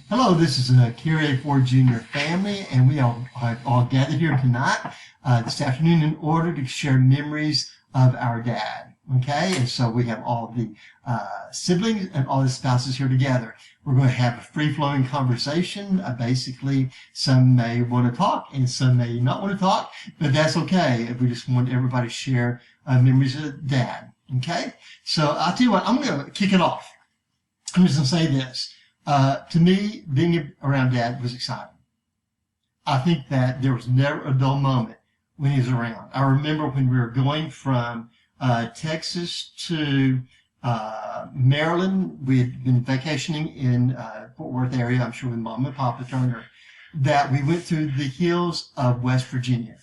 Hello, this is Carey A Jr. family, and we are all gathered here tonight, this afternoon, in order to share memories of our dad. Okay, and so we have all the siblings and all the spouses here together. We're going to have a free-flowing conversation. Basically, some may want to talk and some may not want to talk, but that's okay. We just want everybody to share memories of dad. Okay, so I'll tell you what, I'm going to kick it off. I'm just going to say this. To me, being around Dad was exciting. I think that there was never a dull moment when he was around. I remember when we were going from Texas to Maryland. We had been vacationing in Fort Worth area, I'm sure with Mom and Papa Turner, that we went through the hills of West Virginia.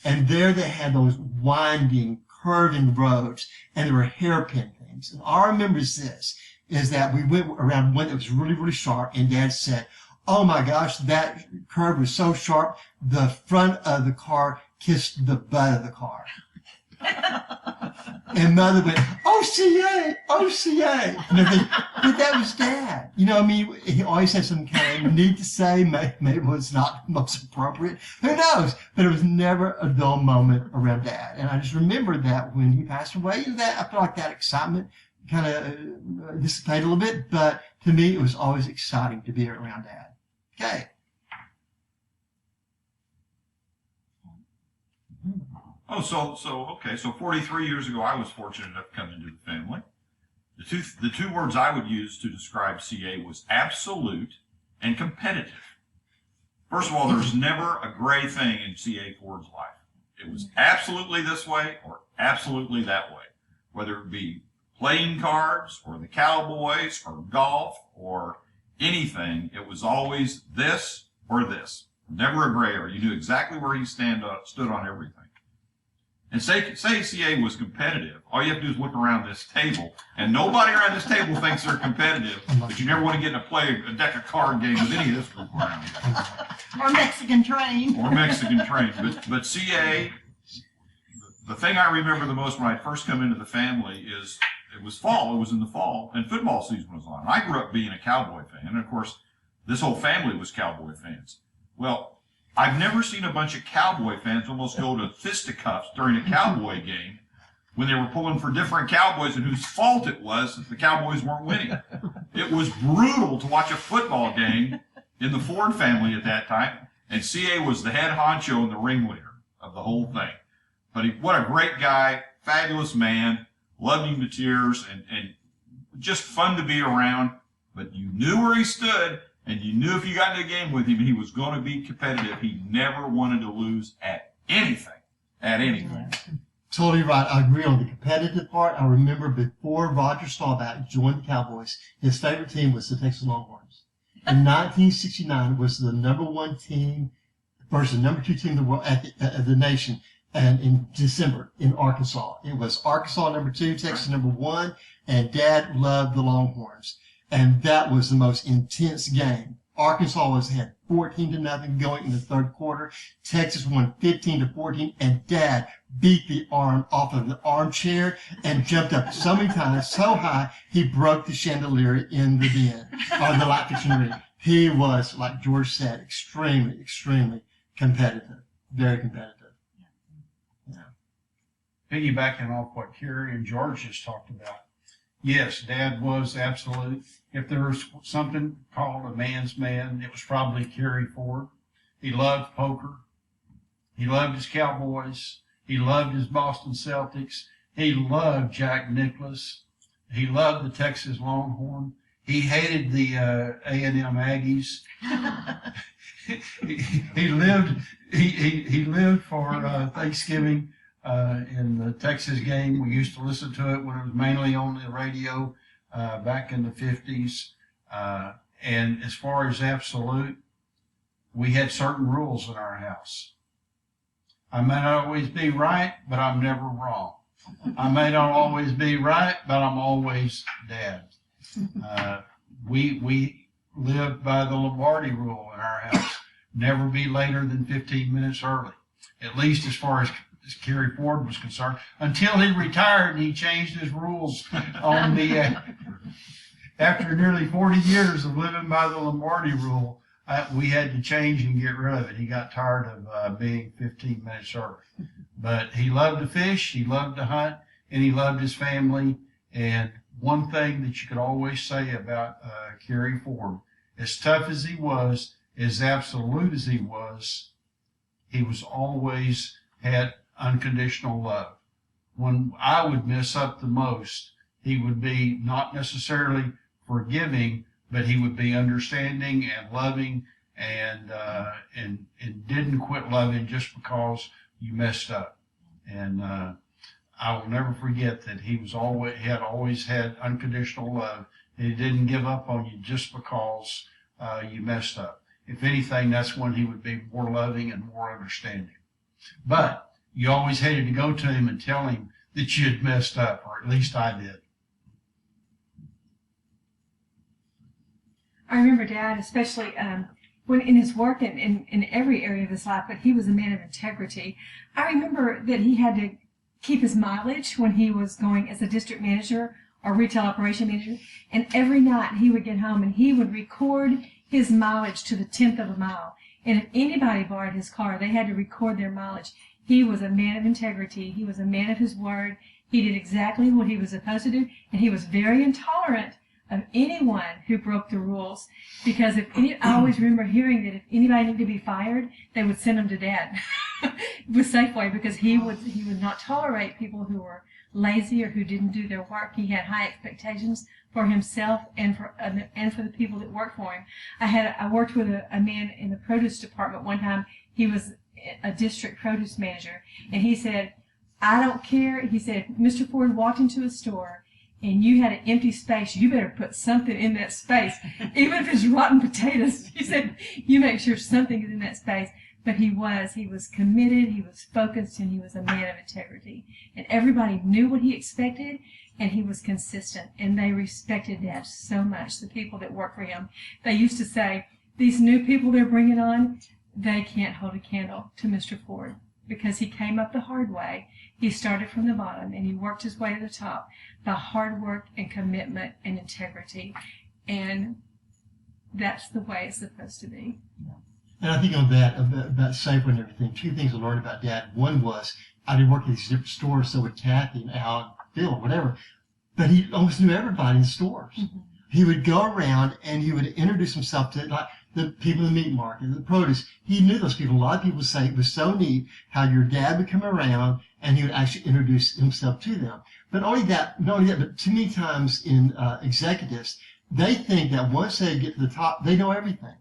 And there they had those winding, curving roads, and there were hairpin things. And all I remember is that we went around one that was really, really sharp, and Dad said, "Oh my gosh, that curve was so sharp, the front of the car kissed the butt of the car." And Mother went, "OCA, OCA." But that was Dad. You know, I mean, he always had some kind of need to say, maybe it was not most appropriate. Who knows? But it was never a dull moment around Dad. And I just remember that when he passed away, that I feel like that excitement kind of dissipate a little bit, but to me it was always exciting to be around Dad. Okay. Okay, so 43 years ago I was fortunate enough to come into the family. The two words I would use to describe CA was absolute and competitive. First of all, there's never a gray thing in CA Ford's life. It was absolutely this way or absolutely that way, whether it be playing cards or the Cowboys or golf or anything. It was always this or this. Never a gray area. You knew exactly where he stood on everything. And say CA was competitive. All you have to do is look around this table, and nobody around this table thinks they're competitive, but you never want to get in a deck of card game with any of this group around you. Or Mexican Train. Or Mexican Train. But CA, the thing I remember the most when I first come into the family is it was fall. It was in the fall, and football season was on. I grew up being a Cowboy fan, and of course, this whole family was Cowboy fans. Well, I've never seen a bunch of Cowboy fans almost go to fisticuffs during a Cowboy game when they were pulling for different Cowboys and whose fault it was that the Cowboys weren't winning. It was brutal to watch a football game in the Ford family at that time, and CA was the head honcho and the ringleader of the whole thing. But what a great guy, fabulous man. Loved him to tears, and just fun to be around. But you knew where he stood, and you knew if you got into a game with him, he was going to be competitive. He never wanted to lose at anything. At anything. Totally right. I agree on the competitive part. I remember before Roger Staubach joined the Cowboys, his favorite team was the Texas Longhorns. In 1969 was the #1 team versus the #2 team in the world at the nation. And in December in Arkansas, it was Arkansas #2, Texas #1, and Dad loved the Longhorns. And that was the most intense game. Arkansas was ahead 14-0 going in the third quarter. Texas won 15-14, and Dad beat the arm off of the armchair and jumped up so many times, so high, he broke the chandelier in the den, or the light fixing ring. He was, like George said, extremely, extremely competitive, very competitive. Piggybacking off what Carey and George just talked about, yes, Dad was absolute. If there was something called a man's man, it was probably Carey Ford. He loved poker. He loved his Cowboys. He loved his Boston Celtics. He loved Jack Nicklaus. He loved the Texas Longhorn. He hated the A&M Aggies. He lived for Thanksgiving. In the Texas game, we used to listen to it when it was mainly on the radio back in the 50s. And as far as absolute, we had certain rules in our house. I may not always be right, but I'm never wrong. I may not always be right, but I'm always Dad. We lived by the Lombardi rule in our house. Never be later than 15 minutes early, at least as far as Carey Ford was concerned, until he retired and he changed his rules on the after nearly 40 years of living by the Lombardi rule, we had to change and get rid of it. He got tired of being 15 minutes early. But he loved to fish, he loved to hunt, and he loved his family. And one thing that you could always say about Carey Ford, as tough as he was, as absolute as he was always had unconditional love. When I would mess up the most, he would be not necessarily forgiving, but he would be understanding and loving, and didn't quit loving just because you messed up. And I will never forget that he had always had unconditional love, and he didn't give up on you just because you messed up. If anything, that's when he would be more loving and more understanding. But you always hated to go to him and tell him that you had messed up, or at least I did. I remember Dad, especially when in his work and in every area of his life, but he was a man of integrity. I remember that he had to keep his mileage when he was going as a district manager or retail operation manager, and every night he would get home and he would record his mileage to the 10th of a mile. And if anybody borrowed his car, they had to record their mileage. He was a man of integrity. He was a man of his word. He did exactly what he was supposed to do, and he was very intolerant of anyone who broke the rules. Because I always remember hearing that if anybody needed to be fired, they would send them to Dad with Safeway, because he would not tolerate people who were lazy or who didn't do their work. He had high expectations for himself and for the people that worked for him. I worked with a man in the produce department one time. He was a district produce manager, and he said, "I don't care." He said, "If Mr. Ford walked into a store and you had an empty space, you better put something in that space, even if it's rotten potatoes." He said, "You make sure something is in that space." But he was committed, he was focused, and he was a man of integrity. And everybody knew what he expected, and he was consistent. And they respected Dad so much, the people that worked for him. They used to say, "These new people they're bringing on, they can't hold a candle to Mr. Ford," because he came up the hard way. He started from the bottom, and he worked his way to the top by hard work and commitment and integrity. And that's the way it's supposed to be. And I think on that, about Safeway and everything, two things I learned about Dad. One was, I did work at these different stores, so with Kathy and Al, Bill, whatever, but he almost knew everybody in the stores. Mm-hmm. He would go around and he would introduce himself to, like, the people in the meat market, the produce. He knew those people. A lot of people say it was so neat how your dad would come around and he would actually introduce himself to them. But not only that, but too many times in executives, they think that once they get to the top, they know everything.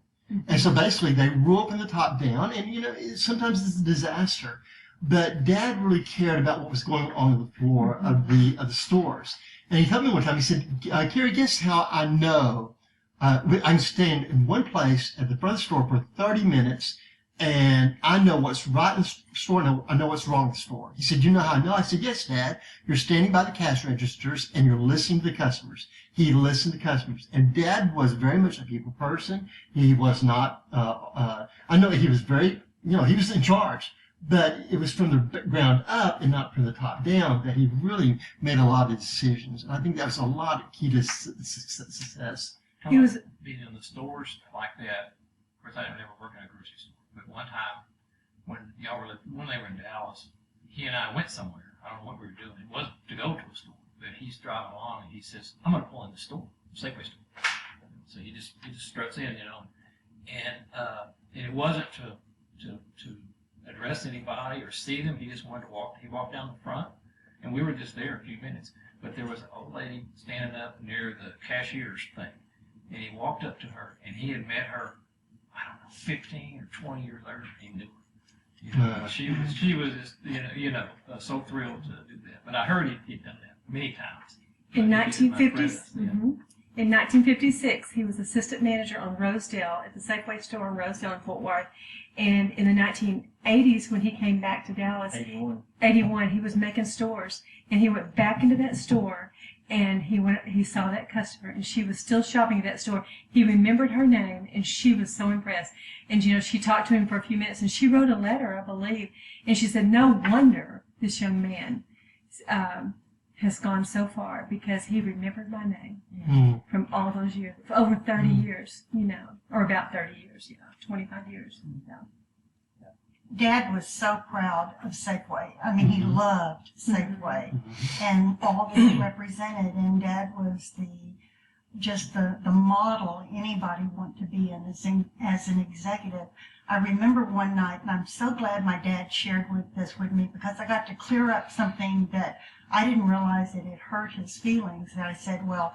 And so basically they rule from the top down, and sometimes it's a disaster. But Dad really cared about what was going on the floor of the stores. And he told me one time, he said, "Carey, guess how I know I can stand in one place at the front of the store for 30 minutes, and I know what's right in the store, and I know what's wrong in the store." He said, "You know how I know?" I said, "Yes, Dad. You're standing by the cash registers, and you're listening to the customers." He listened to customers. And Dad was very much a people person. He was not, I know he was very, he was in charge, but it was from the ground up and not from the top down that he really made a lot of decisions. And I think that was a lot of key to success. He was being in the stores like that. Of course, I never worked in a grocery store, but one time when they were in Dallas, he and I went somewhere. I don't know what we were doing. It wasn't to go to a store, but he's driving along and he says, "I'm going to pull in the store, Safeway store." So he just struts in, and it wasn't to address anybody or see them. He just wanted to walk. He walked down the front, and we were just there a few minutes. But there was an old lady standing up near the cashier's thing, and he walked up to her, and he had met her, I don't know, 15 or 20 years later. He knew her. She was just, so thrilled to do that. But I heard he'd done that many times. In 1956, he was assistant manager on Rosedale at the Safeway store in Rosedale in Fort Worth. And in the 1980s, when he came back to Dallas, 81, he was making stores. And he went back into that store, and he saw that customer, and she was still shopping at that store. He remembered her name, and she was so impressed. And, she talked to him for a few minutes, and she wrote a letter, I believe. And she said, "No wonder this young man has gone so far because he remembered my name Mm. from all those years, for over 30 years, or about 30 years, 25 years. Dad was so proud of Safeway. I mean, he loved Safeway Mhm. and all that it represented. And Dad was just the model anybody want to be in as an executive. I remember one night, and I'm so glad my dad shared this with me, because I got to clear up something that I didn't realize that it hurt his feelings. And I said, well,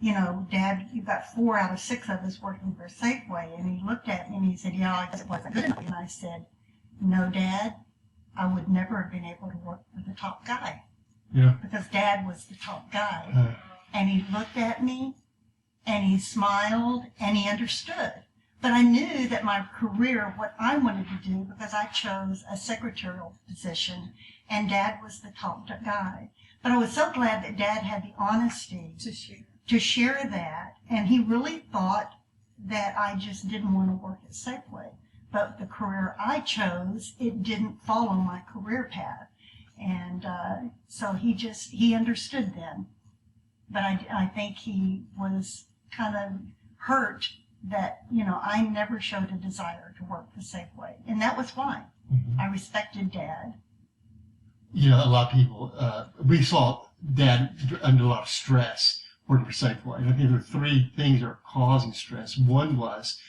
Dad, you've got 4 out of 6 of us working for Safeway. And he looked at me and he said, yeah, I guess it wasn't good enough. And I said, no, Dad, I would never have been able to work for the top guy. Yeah. Because Dad was the top guy. And he looked at me and he smiled and he understood. But I knew that my career, what I wanted to do, because I chose a secretarial position and Dad was the top guy. But I was so glad that Dad had the honesty to share that. And he really thought that I just didn't want to work at Safeway. But the career I chose, it didn't follow my career path. And so he understood then. But I think he was kind of hurt that, I never showed a desire to work for Safeway. And that was fine. Mhm. I respected Dad. A lot of people, we saw Dad under a lot of stress working for Safeway. And I think there are 3 things that are causing stress. One was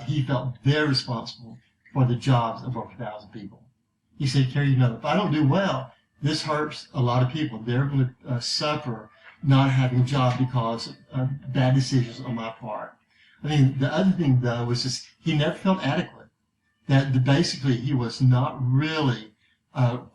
he felt very responsible for the jobs of over 1,000 people. He said, Carey, if I don't do well, this hurts a lot of people. They're going to suffer not having a job because of bad decisions on my part. I think the other thing, though, was just he never felt adequate. That basically he was not really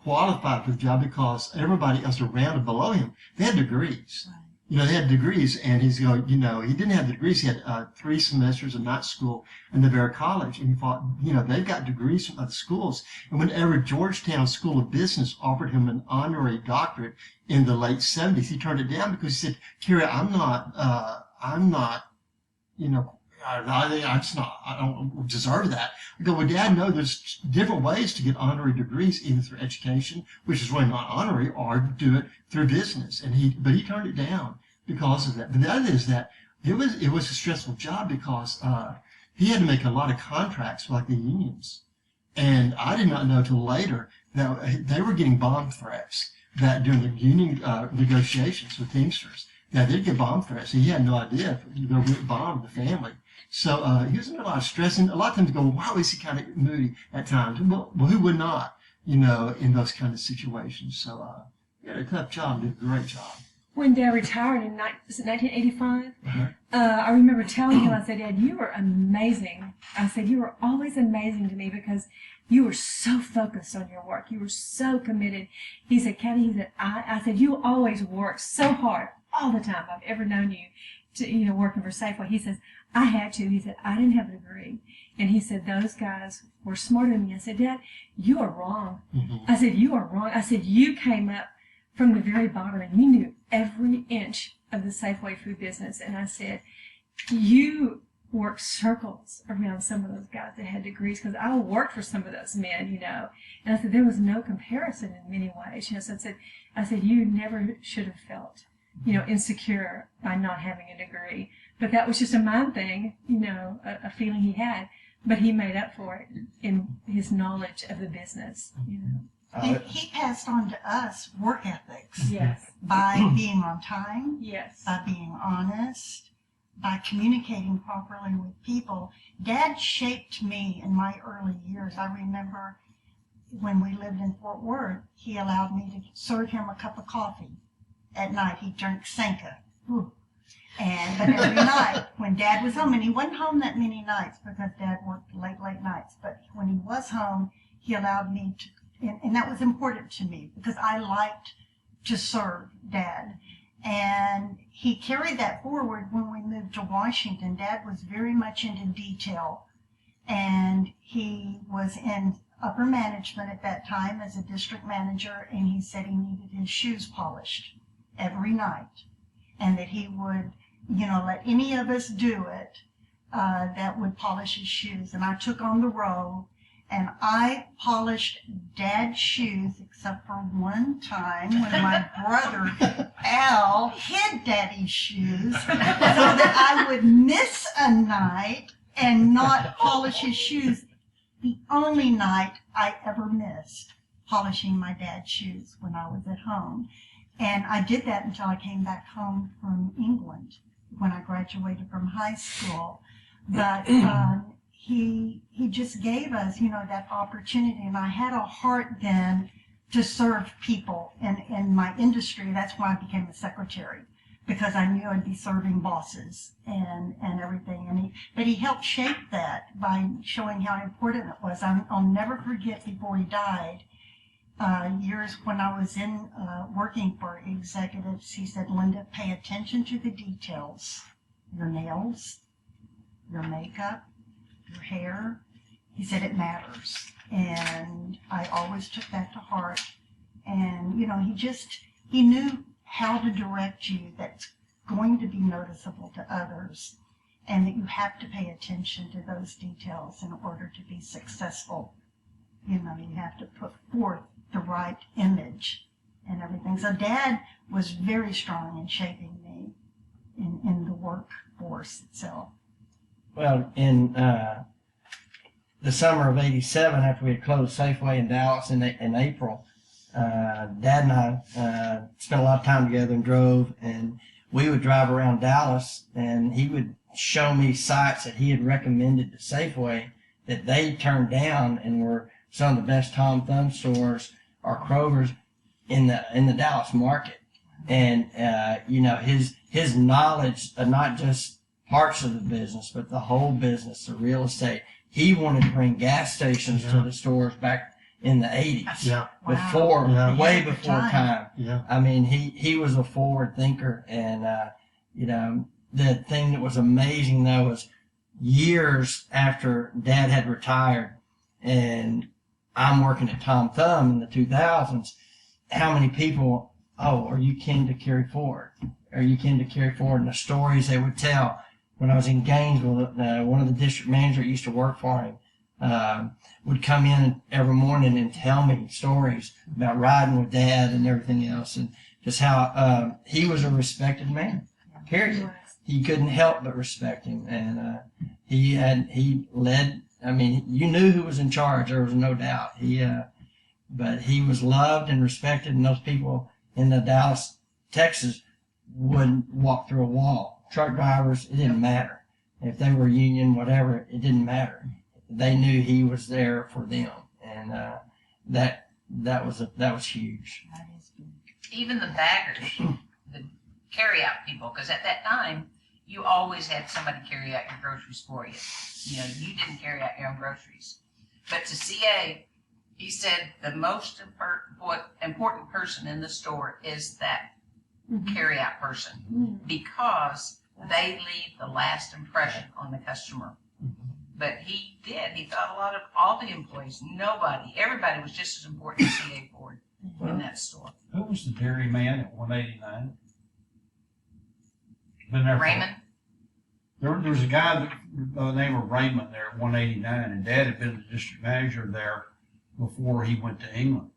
qualified for the job because everybody else around and below him, they had degrees. Right. They had degrees, and he's going, he didn't have the degrees. He had 3 semesters of night school in the very college, and he thought, they've got degrees from other schools. And whenever Georgetown School of Business offered him an honorary doctorate in the late 70s, he turned it down because he said, Carey, I don't deserve that. I go, well, Dad, no, there's different ways to get honorary degrees, either through education, which is really not honorary, or do it through business. But he turned it down because of that. But the other is that it was a stressful job because he had to make a lot of contracts for like the unions. And I did not know till later that they were getting bomb threats that during the union negotiations with Teamsters, that they'd get bomb threats. He had no idea if they would bomb the family. So he was under a lot of stress, and a lot of times go, wow, is he kind of moody at times? Well, who would not, in those kind of situations? So he had a tough job, did a great job. When Dad retired in 1985, Uh-huh. I remember telling him, I said, Dad, you were amazing. I said, you were always amazing to me because you were so focused on your work. You were so committed. He said, Kathy, I said, you always worked so hard all the time I've ever known you to, working for Safeway. He says, I had to. He said, I didn't have a degree. And he said, those guys were smarter than me. I said, Dad, you are wrong. Mm-hmm. I said, you are wrong. I said, you came up from the very bottom and you knew every inch of the Safeway food business. And I said, you worked circles around some of those guys that had degrees because I worked for some of those men, And I said, there was no comparison in many ways. So I said, you never should have felt insecure by not having a degree. But that was just a mind thing, a feeling he had. But he made up for it in his knowledge of the business, He passed on to us work ethics Yes. by being on time, Yes. by being honest, by communicating properly with people. Dad shaped me in my early years. I remember when we lived in Fort Worth, he allowed me to serve him a cup of coffee. At night, he'd drink Sanka. But every night, when Dad was home, and he wasn't home that many nights because Dad worked late nights, but when he was home, he allowed me to, and that was important to me because I liked to serve Dad. And he carried that forward when we moved to Washington. Dad was very much into detail, and he was in upper management at that time as a district manager, and he said he needed his shoes polished every night, and that he would, let any of us do it that would polish his shoes. And I took on the role, And I polished Dad's shoes, except for one time when my brother Al hid Daddy's shoes so that I would miss a night and not polish his shoes. The only night I ever missed polishing my dad's shoes when I was at home. And I did that until I came back home from England when I graduated from high school. But he just gave us, that opportunity. And I had a heart then to serve people in my industry. That's why I became a secretary, because I knew I'd be serving bosses and everything. But he helped shape that by showing how important it was. I'll never forget, before he died, years when I was in working for executives, he said, "Linda, pay attention to the details. Your nails, your makeup, your hair." He said it matters. And I always took that to heart. And, he knew how to direct you that's going to be noticeable to others, and that you have to pay attention to those details in order to be successful. You have to put forth the right image and everything. So Dad was very strong in shaping me in the workforce itself. Well, in the summer of '87, after we had closed Safeway in Dallas in April, Dad and I spent a lot of time together and drove, and we would drive around Dallas, and he would show me sites that he had recommended to Safeway that they turned down and were some of the best Tom Thumb stores or Kroger's in the Dallas market. And his knowledge of not just parts of the business, but the whole business, the real estate. He wanted to bring gas stations to the stores back in the 80s. Yeah. Before, Wow. way Yeah, before time. Yeah. I mean, he was a forward thinker. And, the thing that was amazing, though, was years after Dad had retired and I'm working at Tom Thumb in the 2000s, how many people, are you kin to Carey Ford? Are you kin to Carey Ford? And the stories they would tell. When I was in Gainesville, one of the district managers that used to work for him would come in every morning and tell me stories about riding with Dad and everything else, and just how he was a respected man. Period. He couldn't help but respect him, and he led. I mean, you knew who was in charge. There was no doubt. But he was loved and respected, and those people in the Dallas, Texas, would walk through a wall. Truck drivers, it didn't matter. If they were union, whatever, it didn't matter. They knew he was there for them, and that was huge. That is good. Even the baggers, the carry out people, because at that time you always had somebody carry out your groceries for you. You didn't carry out your own groceries. But to CA, he said the most important person in the store is that carry out person, because they leave the last impression on the customer. But he did. He thought a lot of all the employees, everybody was just as important as CA Ford in that store. Who was the dairy man at 189? Been there for- Raymond? There was a guy by the name of Raymond there at 189, and Dad had been the district manager there before he went to England,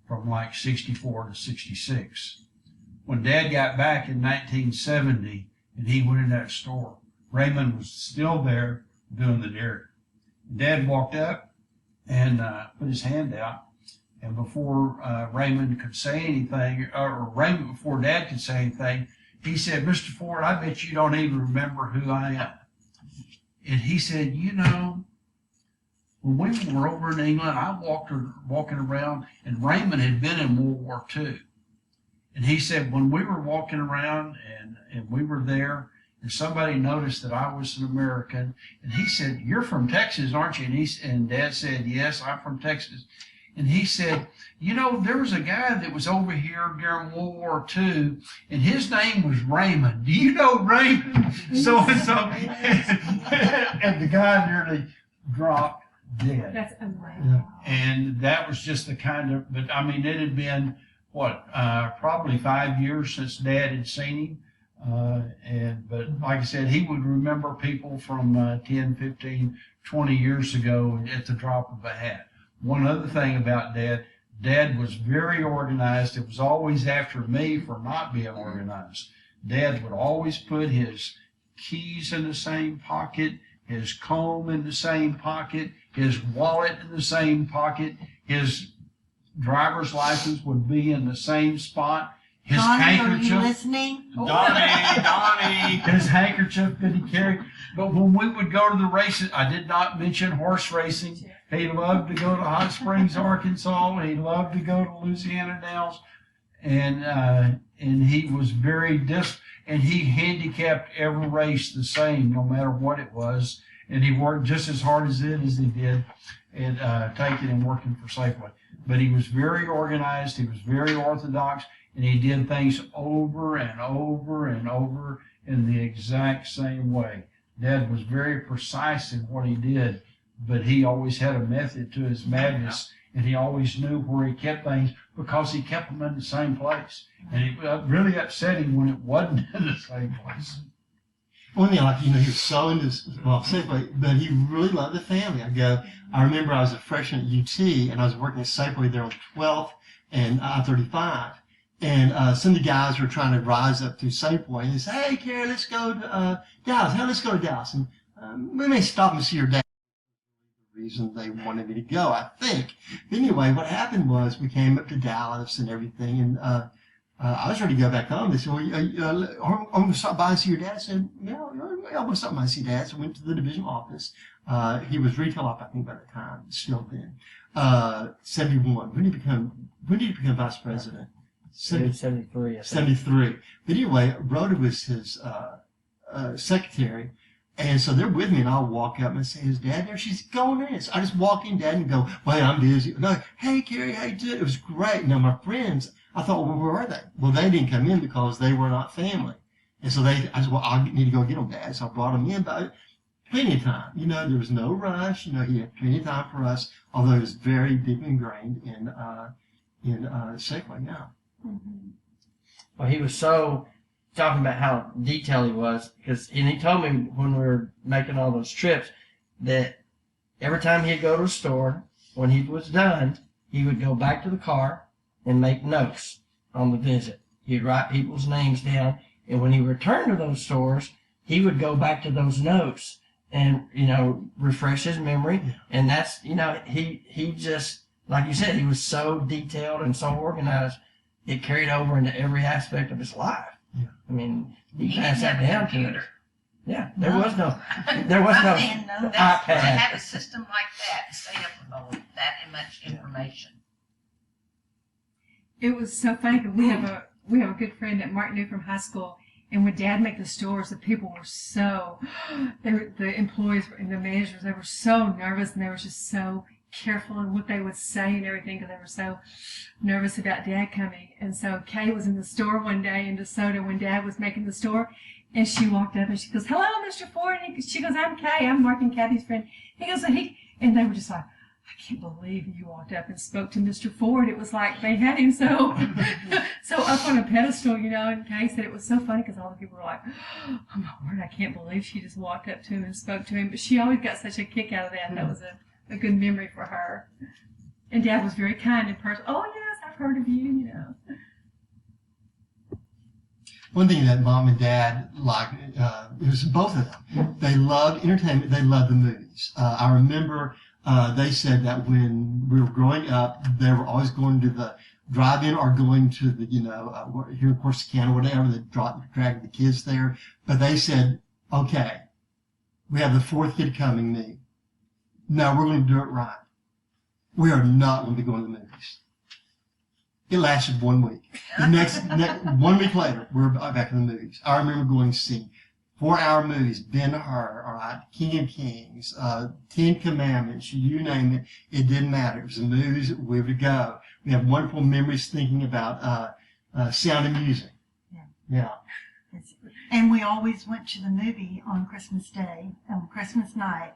from like 64 to 66. When Dad got back in 1970 and he went in that store, Raymond was still there doing the dairy. Dad walked up and put his hand out, and before Raymond could say anything, or Raymond, before Dad could say anything, he said, "Mr. Ford, I bet you don't even remember who I am." And he said, when we were over in England, I walking around, and Raymond had been in World War II. And he said, when we were walking around and we were there, and somebody noticed that I was an American, and he said, "You're from Texas, aren't you?" And Dad said, "Yes, I'm from Texas." And he said, there was a guy that was over here during World War II, and his name was Raymond. Do you know Raymond? So-and-so. And the guy nearly dropped dead. That's amazing. Yeah. And that was just the kind of, but I mean, it had been, probably 5 years since Dad had seen him. But like I said, he would remember people from 10, 15, 20 years ago at the drop of a hat. one other thing about Dad, Dad was very organized. It was always after me for not being organized. Dad would always put his keys in the same pocket, his comb in the same pocket, his wallet in the same pocket, his driver's license would be in the same spot. His Donnie, are you handkerchief, listening? Donnie. his handkerchief that he carried. But when we would go to the races, I did not mention horse racing. He loved to go to Hot Springs, Arkansas. He loved to go to Louisiana Downs, and he was very and he handicapped every race the same, no matter what it was. And he worked just as hard as he did at taking and working for Safeway. But he was very organized. He was very orthodox, and he did things over and over and over in the exact same way. Dad was very precise in what he did, but he always had a method to his madness, and he always knew where he kept things because he kept them in the same place. And it really upset him when it wasn't in the same place. One thing, like, he was so into, well, Safeway, but he really loved the family. I remember I was a freshman at UT, and I was working at Safeway there on 12th and I-35. And some of the guys were trying to rise up through Safeway, and they said, "Hey, Carey, let's go to Dallas. Hey, let's go to Dallas. And we may stop and see your dad." The reason they wanted me to go, I think. Anyway, what happened was we came up to Dallas and everything, and I was ready to go back home. They said, "Well, I'm going to stop by and see your dad." I said, "Yeah, I'm going to stop by and see Dad." So I went to the division office. He was retail op, I think, by the time, still then. 71. When did he become vice president? 73. I think. 73. But anyway, Rhoda was his secretary. And so they're with me, and I'll walk up and say, "Is Dad there?" She's going in. So I just walk in, Dad, and go, "Well, hey, I'm busy." No, "Hey, Carey, how you doing?" It was great. Now, my friends, I thought, well, where are they? Well, they didn't come in because they were not family. And so I said, well, I need to go get them, Dad. So I brought them in, but plenty of time. There was no rush. He had plenty of time for us, although it was very deeply ingrained in Safeway now. Mm-hmm. Well, he was so talking about how detailed he was, and he told me when we were making all those trips that every time he'd go to a store, when he was done, he would go back to the car and make notes on the visit. He'd write people's names down, and when he returned to those stores, he would go back to those notes and, refresh his memory. And that's, he just, like you said, he was so detailed and so organized, it carried over into every aspect of his life. Yeah. I mean, He he didn't passed that have a down to computer. us. Yeah, there was no I didn't know that. To iPad. have a system like that, to stay up with all of that much information. It was so funny because we have a good friend that Mark knew from high school, and when Dad made the stores, the people were the employees and the managers, they were so nervous, and they were just so careful in what they would say and everything because they were so nervous about Dad coming. And so Kay was in the store one day in DeSoto when Dad was making the store, and she walked up and she goes, "Hello, Mr. Ford." And she goes, "I'm Kay. I'm Mark and Kathy's friend." He goes, and they were just like, "I can't believe you walked up and spoke to Mr. Ford." It was like they had him so up on a pedestal, And Kay said it was so funny because all the people were like, "Oh my word, I can't believe she just walked up to him and spoke to him." But she always got such a kick out of that. That was a good memory for her. And Dad was very kind in person. "Oh yes, I've heard of you." One thing that Mom and Dad liked, it was both of them. They loved entertainment. They loved the movies. I remember they said that when we were growing up, they were always going to the drive-in or going to the, here in Corsicana, whatever, that dragged the kids there. But they said, "Okay, we have the fourth kid coming, me. No, we're going to do it right. We are not going to be going to the movies." It lasted 1 week. The next 1 week later, we're back in the movies. I remember going to see 4-hour movies, Ben-Hur, all right, King of Kings, 10 Commandments, you name it. It didn't matter. It was the movies we would go. We have wonderful memories thinking about Sound of Music. Yeah. And we always went to the movie on Christmas Day, on Christmas night.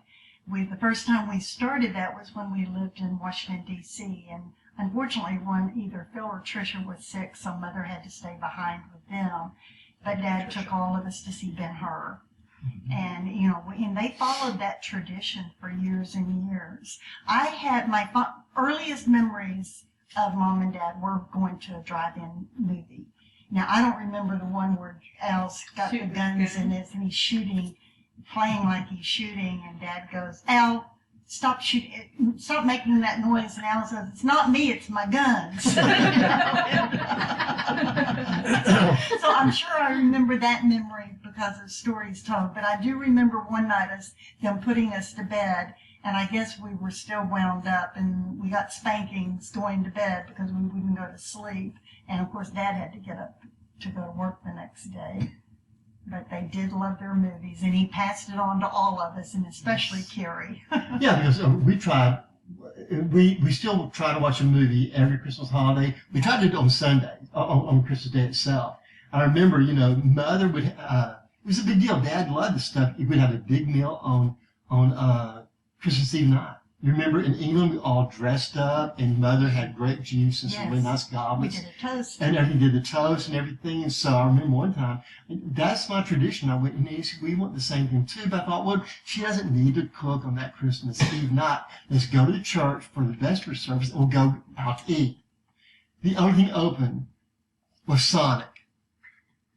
The first time we started that was when we lived in Washington, D.C., and unfortunately, when either Phil or Tricia was sick, so Mother had to stay behind with them. But Dad took all of us to see Ben-Hur. And, and they followed that tradition for years and years. I had my earliest memories of Mom and Dad were going to a drive-in movie. Now, I don't remember the one where Al's got the guns in his and he's shooting, playing like he's shooting, and Dad goes, Al, stop shooting, stop making that noise. And Al says, it's not me, it's my guns. So I'm sure I remember that memory because of stories told. But I do remember one night them putting us to bed, and I guess we were still wound up, and we got spankings going to bed because we wouldn't go to sleep. And of course, Dad had to get up to go to work the next day. But they did love their movies, and he passed it on to all of us, and especially Carey. Yeah, because we still try to watch a movie every Christmas holiday. We try to do it on Sunday, on Christmas Day itself. I remember, Mother would, it was a big deal. Dad loved the stuff. We'd have a big meal on Christmas Eve night. You remember in England, we all dressed up, and Mother had grape juice and some really nice We goblets. did a toast. And everything, did the toast and everything. And so I remember one time, that's my tradition. I went, we want the same thing too. But I thought, well, she doesn't need to cook on that Christmas Eve night. Let's go to the church for the vesper service, and we'll go out to eat. The only thing open was Sonic.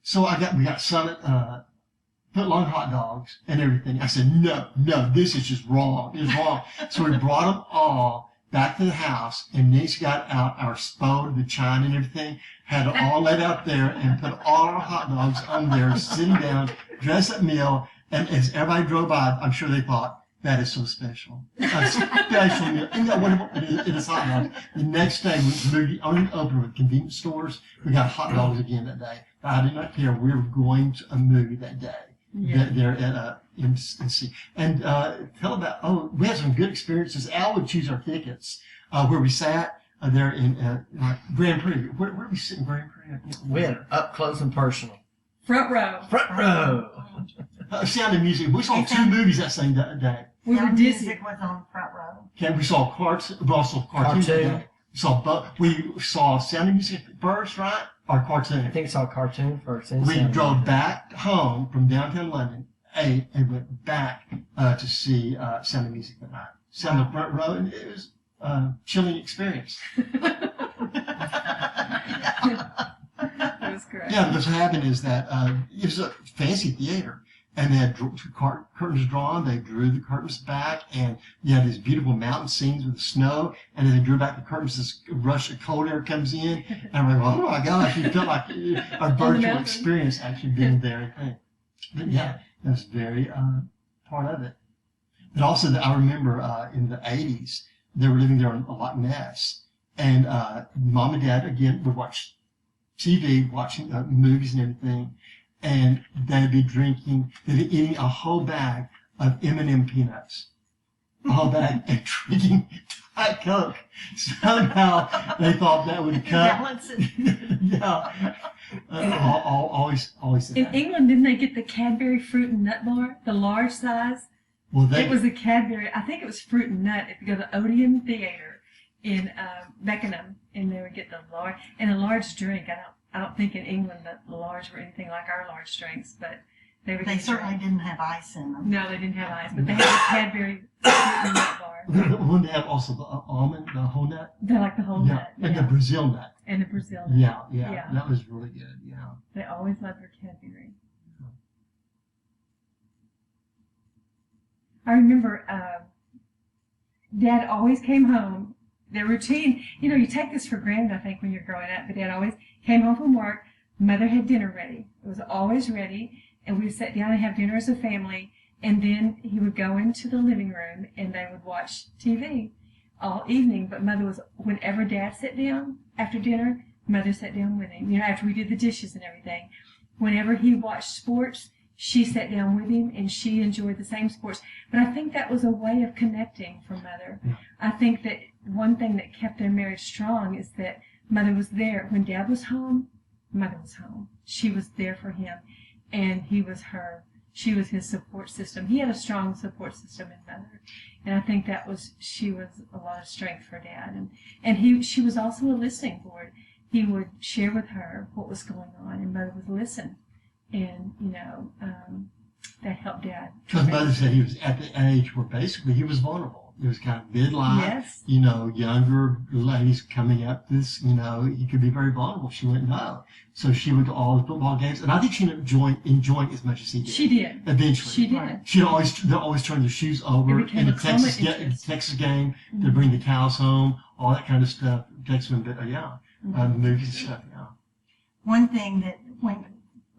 So we got Sonic, foot-long hot dogs and everything. I said, no, this is just wrong. It's wrong. So we brought them all back to the house, and Nancy got out our spode, the china and everything, had it all laid out there, and put all our hot dogs on there, sitting down, dress up meal, and as everybody drove by, I'm sure they thought, that is so special. A special meal. Isn't that wonderful? It is hot dogs. The next day, we moved only open with convenience stores. We got hot dogs again that day. I did not care. We were going to a movie that day. Yeah. There at MC. And tell about, we had some good experiences. Al would choose our tickets where we sat there in Grand Prix. Where did we sit in Grand Prix? We had up close and personal. Front row. Front row. Sound of Music. We saw two movies that same day. We were Sound dizzy. Music was on front row. Okay, we saw cartoons that day. We saw Sound of Music first, right? Or cartoon. I think it's all cartoon first. We drove back home from downtown London, ate, and went back to see Sound of Music that night. Sat on the front row, and it was a chilling experience. It was great. Yeah, because what happened is that it was a fancy theater, and they had curtains drawn. They drew the curtains back, and you had these beautiful mountain scenes with the snow, and then they drew back the curtains. This rush of cold air comes in, and I'm like, oh my gosh, you felt like a virtual experience actually being there. I think. But yeah, that was very part of it. But also, I remember in the 80s, they were living there in Loch Ness, and Mom and Dad again would watch TV, watching movies and everything. And they'd be eating a whole bag of M&M peanuts, a whole bag, and drinking Diet Coke. Somehow they thought that would cut. Balance it. Yeah, always In that. England, didn't they get the Cadbury fruit and nut bar, the large size? Well, It was a Cadbury. I think it was fruit and nut. If you go to the Odeon Theater in Beckenham, and they would get the large drink. I don't think in England that the large were anything like our large drinks, but they would. They get certainly drink. didn't have ice in them. No, they didn't have ice, but they had the Cadbury fruit and nut bar. Wouldn't they have also the almond, the whole nut? They like the whole Yeah, nut. and the Brazil nut. And the Brazil nut. Yeah, Yeah. that was really good. Yeah. They always loved their Cadbury. I remember Dad always came home. Their routine, you take this for granted, I think, when you're growing up, but Dad always came home from work. Mother had dinner ready. It was always ready, and we would sit down and have dinner as a family, and then he would go into the living room, and they would watch TV all evening. But Mother was, whenever Dad sat down after dinner, Mother sat down with him, after we did the dishes and everything. Whenever he watched sports, she sat down with him, and she enjoyed the same sports. But I think that was a way of connecting for Mother. Yeah. I think that one thing that kept their marriage strong is that Mother was there. When Dad was home, Mother was home. She was there for him, and she was his support system. He had a strong support system in Mother, and I think she was a lot of strength for Dad. And she was also a listening board. He would share with her what was going on, and Mother would listen. And that helped Dad. Because Mother said he was at the age where basically he was vulnerable. He was kind of midlife, Yes. younger ladies coming up this, he could be very vulnerable. She wouldn't know. So she would go to all the football games. And I think she ended up enjoying as much as he did. She did. Eventually. She did. They'd always turn their shoes over It became in a the common interest. Texas game to bring the cows home, all that kind of stuff. Takes them a bit, movies and stuff, One thing that when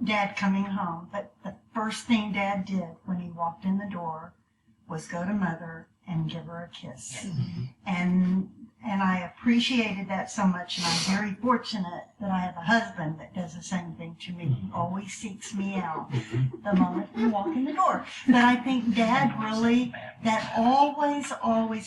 Dad coming home, but the first thing Dad did when he walked in the door was go to Mother and give her a kiss. And I appreciated that so much, and I'm very fortunate that I have a husband that does the same thing to me. He always seeks me out the moment we walk in the door. But I think Dad really, that always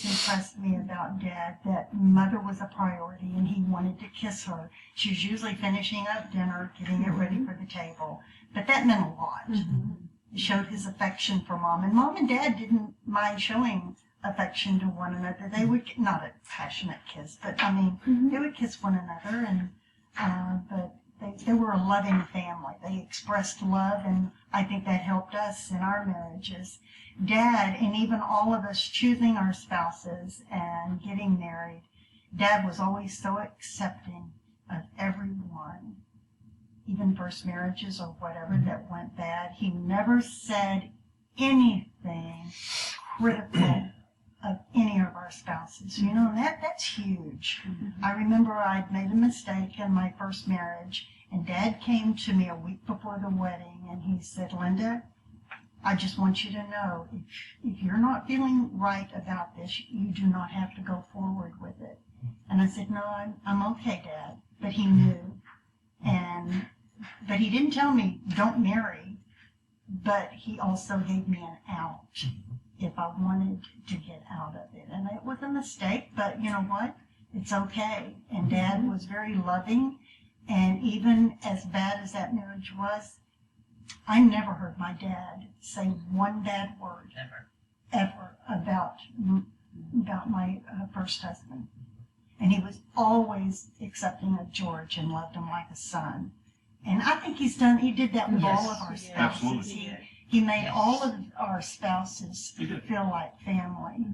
impressed me about Dad, that Mother was a priority and he wanted to kiss her. She was usually finishing up dinner, getting it ready for the table. But that meant a lot. It showed his affection for Mom. And Mom and Dad didn't mind showing affection to one another. They would, not a passionate kiss, but they would kiss one another, and but they were a loving family. They expressed love, and I think that helped us in our marriages. Dad, and even all of us choosing our spouses and getting married, Dad was always so accepting of everyone, even first marriages or whatever that went bad. He never said anything critical of any of our spouses, and that's huge. I remember I'd made a mistake in my first marriage, and Dad came to me a week before the wedding, and he said, "Linda, I just want you to know, if you're not feeling right about this, you do not have to go forward with it." And I said, "No, I'm okay, Dad." But he knew, but he didn't tell me don't marry, but he also gave me an out if I wanted to get out of it. And it was a mistake, but you know what? It's okay. And Dad was very loving. And even as bad as that marriage was, I never heard my dad say one bad word ever about my first husband. And he was always accepting of George and loved him like a son. And I think he did that with all of our spouses. Absolutely. He made all of our spouses feel like family.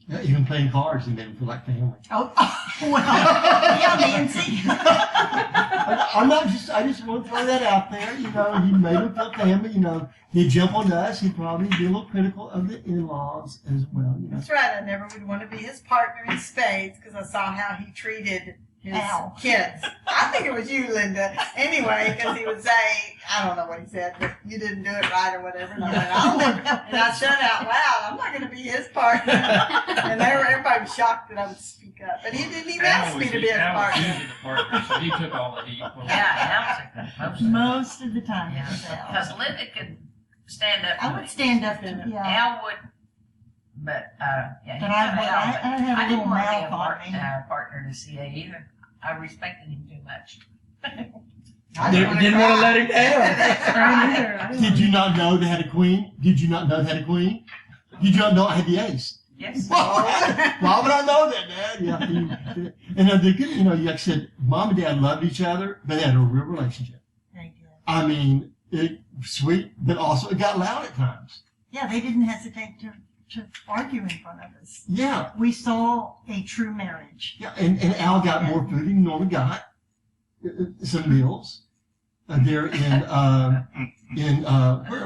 Yeah, even playing cards, he made them feel like family. Oh, well, yeah, Nancy. I just want to throw that out there. He made them feel family. He'd jump on us. He'd probably be a little critical of the in-laws as well. That's right. I never would want to be his partner in spades because I saw how he treated his kids. I think it was you, Linda. Anyway, because he would say, I don't know what he said, but you didn't do it right or whatever. And I said out loud, I'm not going to be his partner. And everybody was shocked that I would speak up. But he didn't even ask me to be his partner. Al was usually the partner, so he took all the heat. Most of the time it was Al. Because Linda could stand up. I would stand up to him. Al would, but he But I had a I little didn't want to be a mouth on me. partner to CA either. I respected him too much. Didn't want to let him down. Did you not know they had a queen? Did you not know they had a queen? Did you not know I had the ace? Yes. Why would I know that, Dad? Yeah. And the good, like I said, Mom and Dad loved each other, but they had a real relationship. They did. I mean, it sweet, but also it got loud at times. Yeah, they didn't hesitate to argue in front of us. Yeah. We saw a true marriage. Yeah, and Al got more food than he normally got. Some meals. There in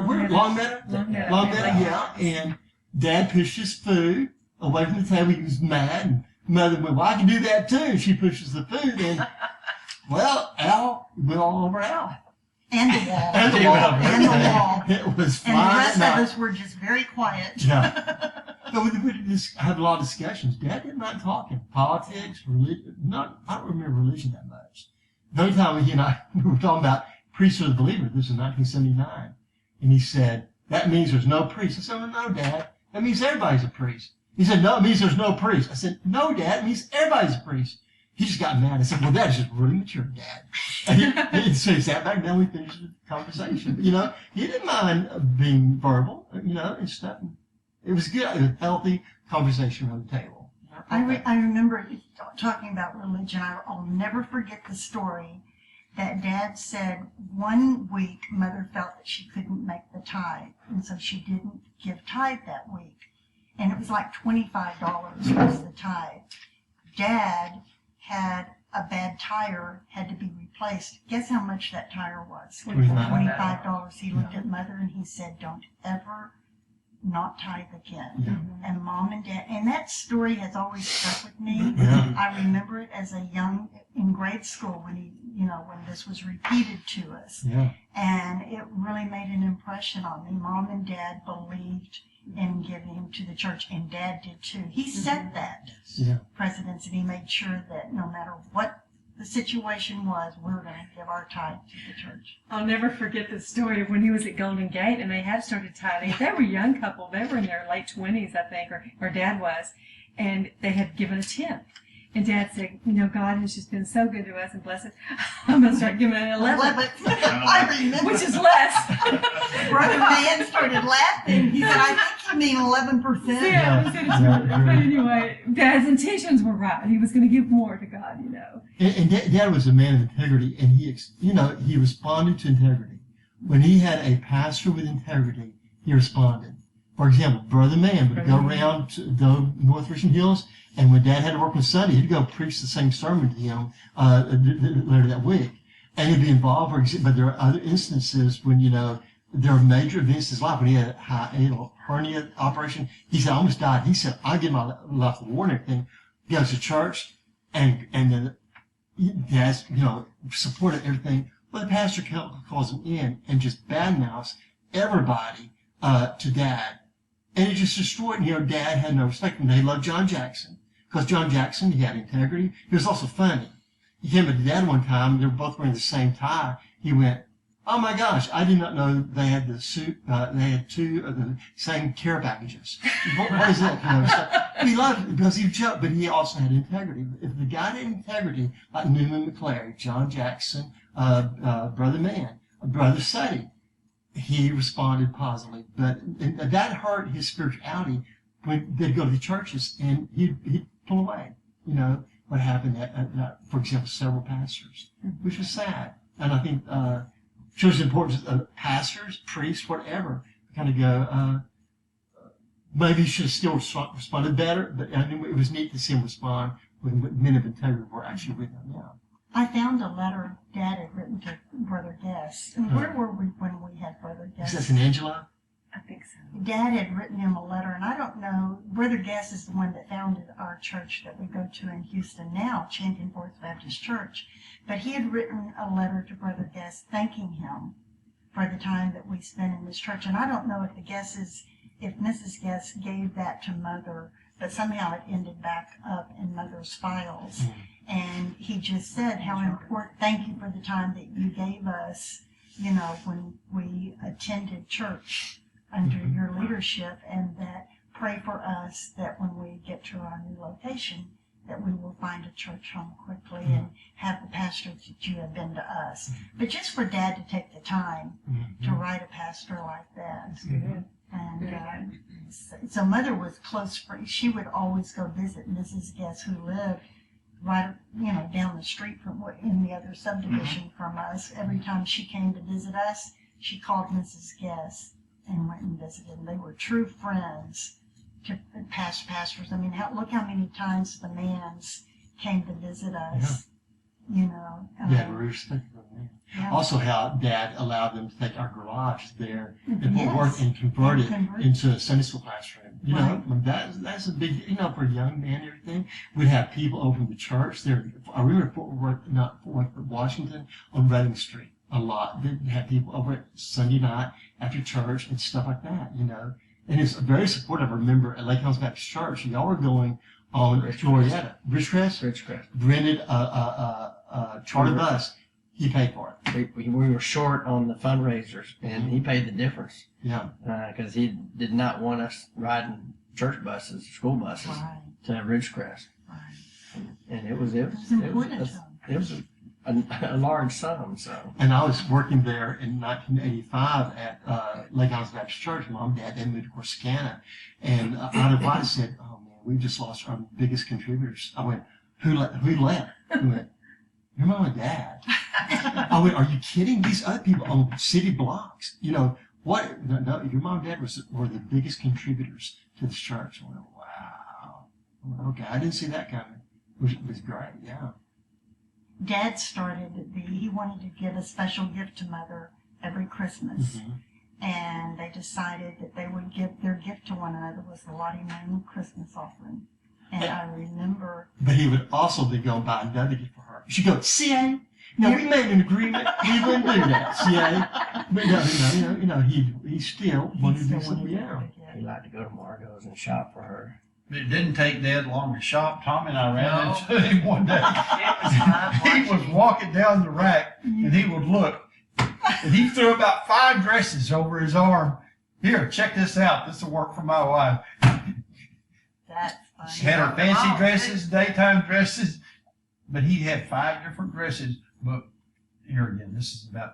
where Long Meadow? Long Meadow, yeah. And Dad pushed his food away from the table. He was mad. And Mother went, "Well, I can do that too." And she pushes the food, and well, Al went all over Al. And the wall. And the wall. And the wall. It was fine. And the rest of us were just very quiet. Yeah. But we just had a lot of discussions. Dad did not talk in politics, religion. I don't remember religion that much. The only time he and I were talking about priesthood of the believer, this was in 1979. And he said, "That means there's no priest." I said, "No, Dad. That means everybody's a priest." He said, "No, it means there's no priest." I said, "No, Dad. It means everybody's a priest." He just got mad. I said, "Well, that's just really mature, Dad." And so he sat back, and then we finished the conversation. But, he didn't mind being verbal, and stuff. It was good. It was a healthy conversation around the table. I remember talking about religion. I'll never forget the story that Dad said one week Mother felt that she couldn't make the tithe, and so she didn't give tithe that week. And it was like $25 was the tithe. Dad had a bad tire, had to be replaced. Guess how much that tire was? $25. He looked at Mother and he said, don't ever not tithe again. Yeah. And Mom and Dad, and that story has always stuck with me. Yeah. I remember it as a young, in grade school when he, when this was repeated to us. Yeah. And it really made an impression on me. Mom and Dad believed in giving to the church, and Dad did too. He set that Yeah. precedence, and he made sure that no matter what the situation was, we were going to give our tithe to the church. I'll never forget the story of when he was at Golden Gate and they had started tithing. They were a young couple. They were in their late 20s, I think, or Dad was. And they had given a tenth. And Dad said, God has just been so good to us and blessed us. I'm going to start giving an 11, I remember. which is less. Brother Dan started laughing. He said, I think you mean 11%. Yeah, he said it's Yeah. but anyway, Dad's intentions were right. He was going to give more to God, And Dad was a man of integrity, and he responded to integrity. When he had a pastor with integrity, he responded. For example, Brother Man would go around to the North Richmond Hills, and when Dad had to work on Sunday, he'd go preach the same sermon to him later that week. And he'd be involved, but there are other instances when, there are major events in his life. When he had a hernia operation, he said, I almost died. He said, I give my life to the war and everything. He goes to church, and then Dad's, supported everything. But the pastor calls him in and just badmouths everybody to Dad. And it just destroyed, Dad had no respect. And they loved John Jackson. Because John Jackson, he had integrity. He was also funny. He came to Dad one time, they were both wearing the same tie. He went, oh my gosh, I did not know they had the suit, they had two of the same care packages. What is that? He loved it because he joked, but he also had integrity. If the guy had integrity, like Newman McClary, John Jackson, Brother Man, Brother Sadie, he responded positively. But that hurt his spirituality when they'd go to the churches and he'd pull away. What happened at, for example, several pastors, which was sad. And I think shows the importance of pastors, priests, whatever, kind of go, maybe he should have still responded better, but I mean, it was neat to see him respond when men of integrity were actually with him. Yeah. I found a letter Dad had written to Brother Guest. And where were we when we had Brother Guest? Is that in Angela? I think so. Dad had written him a letter, and I don't know, Brother Guest is the one that founded our church that we go to in Houston now, Champion Fourth Baptist Church. But he had written a letter to Brother Guest thanking him for the time that we spent in this church. And I don't know if Mrs. Guest gave that to Mother, but somehow it ended back up in Mother's files. And he just said how important, thank you for the time that you gave us, when we attended church under your leadership, and that pray for us that when we get to our new location, that we will find a church home quickly and have the pastor that you have been to us. But just for Dad to take the time to write a pastor like that. And so Mother was close friends. She would always go visit Mrs. Guest, who lived right, down the street from in the other subdivision from us. Every time she came to visit us, she called Mrs. Guest and went and visited. And they were true friends to past pastors. I mean, look how many times the Mans came to visit us. Yeah, we respect them. Yeah. Also, how Dad allowed them to take our garage there in Fort Yes. Worth and convert it And convert. into a Sunday school classroom. Right. That's a big, for a young man and everything. We'd have people over in the church there. I remember Fort Worth, not Fort Worth, but Washington on Reading Street a lot. They'd have people over at Sunday night after church and stuff like that, And it's very supportive. I remember at Lake Hills Baptist Church, y'all were going on Glorietta. Ridgecrest rented a charter bus. He paid for it. We were short on the fundraisers, and he paid the difference. Yeah. Because he did not want us riding church buses, school buses, Right. to Ridgecrest. Right. And it was important to him. it was a large sum. So And I was working there in 1985 at Lake Hills Baptist Church. Mom and Dad, they moved to Corsicana. And out of I said, oh man, we just lost our biggest contributors. I went, who left? He went, your mom and dad. Oh, wait, are you kidding? These other people own city blocks. You know what? No, your mom and dad were the biggest contributors to the church. I went, wow. Okay, I didn't see that coming. It was great. Yeah. Dad he wanted to give a special gift to Mother every Christmas. Mm-hmm. And they decided that they would give their gift to one another was the Lottie Moon Christmas offering. And I remember. But he would also be going buy another gift for her. She'd go, CA, now we made an agreement. We wouldn't do that, CA. But no, he still wanted to do something. Yeah. He liked to go to Margot's and shop for her. It didn't take Dad long to shop. Tommy and I ran into him one day. He was walking down the rack, and he would look, and he threw about 5 dresses over his arm. Here, check this out. This will work for my wife. That's funny. She had her fancy dresses, daytime dresses, but he had 5 different dresses. But here again, this is about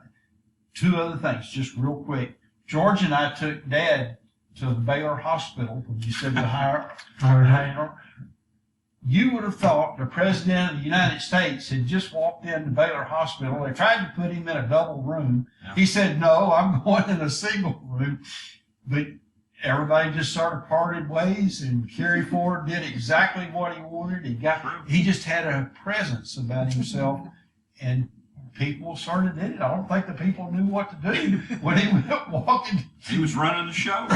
2 other things, just real quick. George and I took Dad to the Baylor Hospital when you said the higher. You would have thought the President of the United States had just walked into Baylor Hospital. They tried to put him in a double room. Yeah. He said, no, I'm going in a single room. But everybody just sort of parted ways, and Carey Ford did exactly what he wanted. He just had a presence about himself, and people sort of did it. I don't think the people knew what to do when he went walking. He was running the show.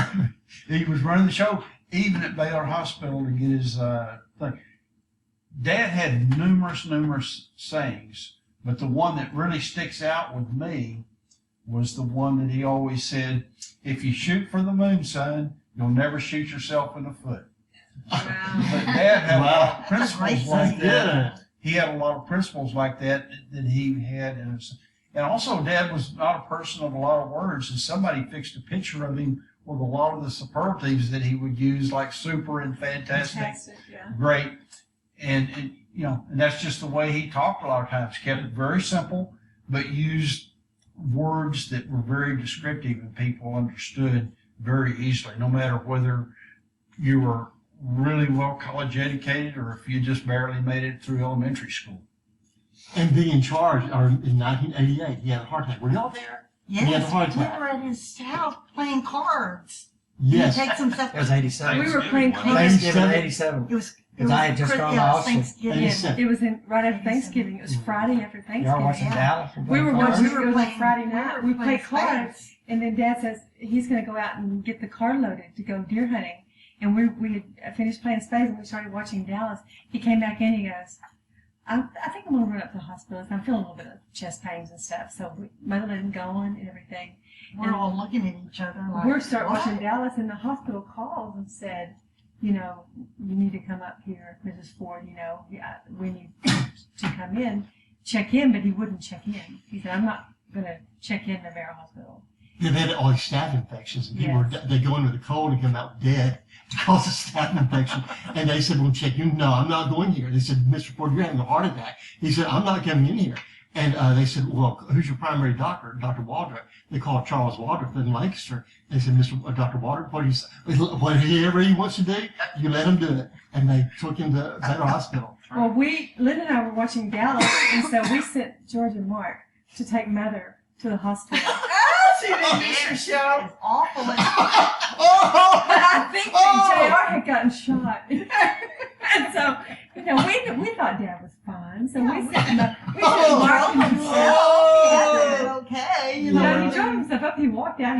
He was running the show, even at Baylor Hospital, to get his thing. Dad had numerous sayings, but the one that really sticks out with me was the one that he always said, if you shoot for the moon, son, you'll never shoot yourself in the foot. Wow. But Dad had a lot of principles like that. Yeah. He had a lot of principles like that he had. And also, Dad was not a person of a lot of words, and somebody fixed a picture of him with a lot of the superlatives that he would use, like super and fantastic, yeah. Great. And that's just the way he talked a lot of times. Kept it very simple, but used words that were very descriptive and people understood very easily, no matter whether you were really well college educated or if you just barely made it through elementary school. And being in charge, or in 1988, he had a heart attack. Were y'all there? Yes, He had a heart attack. we were at his house playing cards. Yes. He takes himself. It was 87. We were playing Thanksgiving, cards. Thanksgiving 87. It was. Because I had just gone to Austin. Thanksgiving. Yes. It was right after Thanksgiving. It was Friday after Thanksgiving. Y'all watching Yeah. Dallas? We were watching. It was playing- on Friday we night. were We playing played cards, spades. and then Dad says he's going to go out and get the car loaded to go deer hunting. And we had finished playing spades, and we started watching Dallas. He came back in. He goes, I think I'm going to run up to the hospital. I'm feeling a little bit of chest pains and stuff. So Mother let him go on and everything. We're all looking at each other like. We're start what? watching Dallas, and the hospital calls and said, you need to come up here, Mrs. Ford. We need to come in, check in, but he wouldn't check in. He said, I'm not going to check in Navarro Hospital. Yeah, they had all these staph infections. And people they go in with a cold and come out dead to cause a staph infection. And they said, we'll check you. No, I'm not going here. They said, Mr. Ford, you're having a heart attack. He said, I'm not coming in here. And they said, well, who's your primary doctor? Dr. Waldrop. They called Charles Waldrop in Lancaster. They said, Dr. Waldrop, whatever he wants to do, you let him do it. And they took him to Baylor Hospital. Well, Linda and I were watching Dallas, and so we sent George and Mark to take Mother to the hospital. She didn't miss your show. It's awful. But I think JR had gotten shot. And so, we thought Dad was fine. So we sent Mark Okay, he drove himself up. He walked out.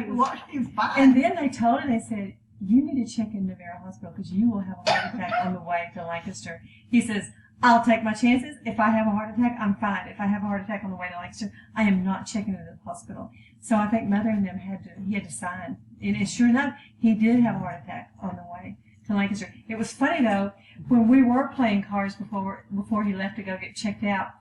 He was fine. And then they told him, they said, you need to check in Navarro Hospital because you will have a heart attack on the way to Lancaster. He says, I'll take my chances. If I have a heart attack, I'm fine. If I have a heart attack on the way to Lancaster, I am not checking into the hospital. So I think Mother and them he had to sign. And sure enough, he did have a heart attack on the way to Lancaster. It was funny though, when we were playing cards before he left to go get checked out,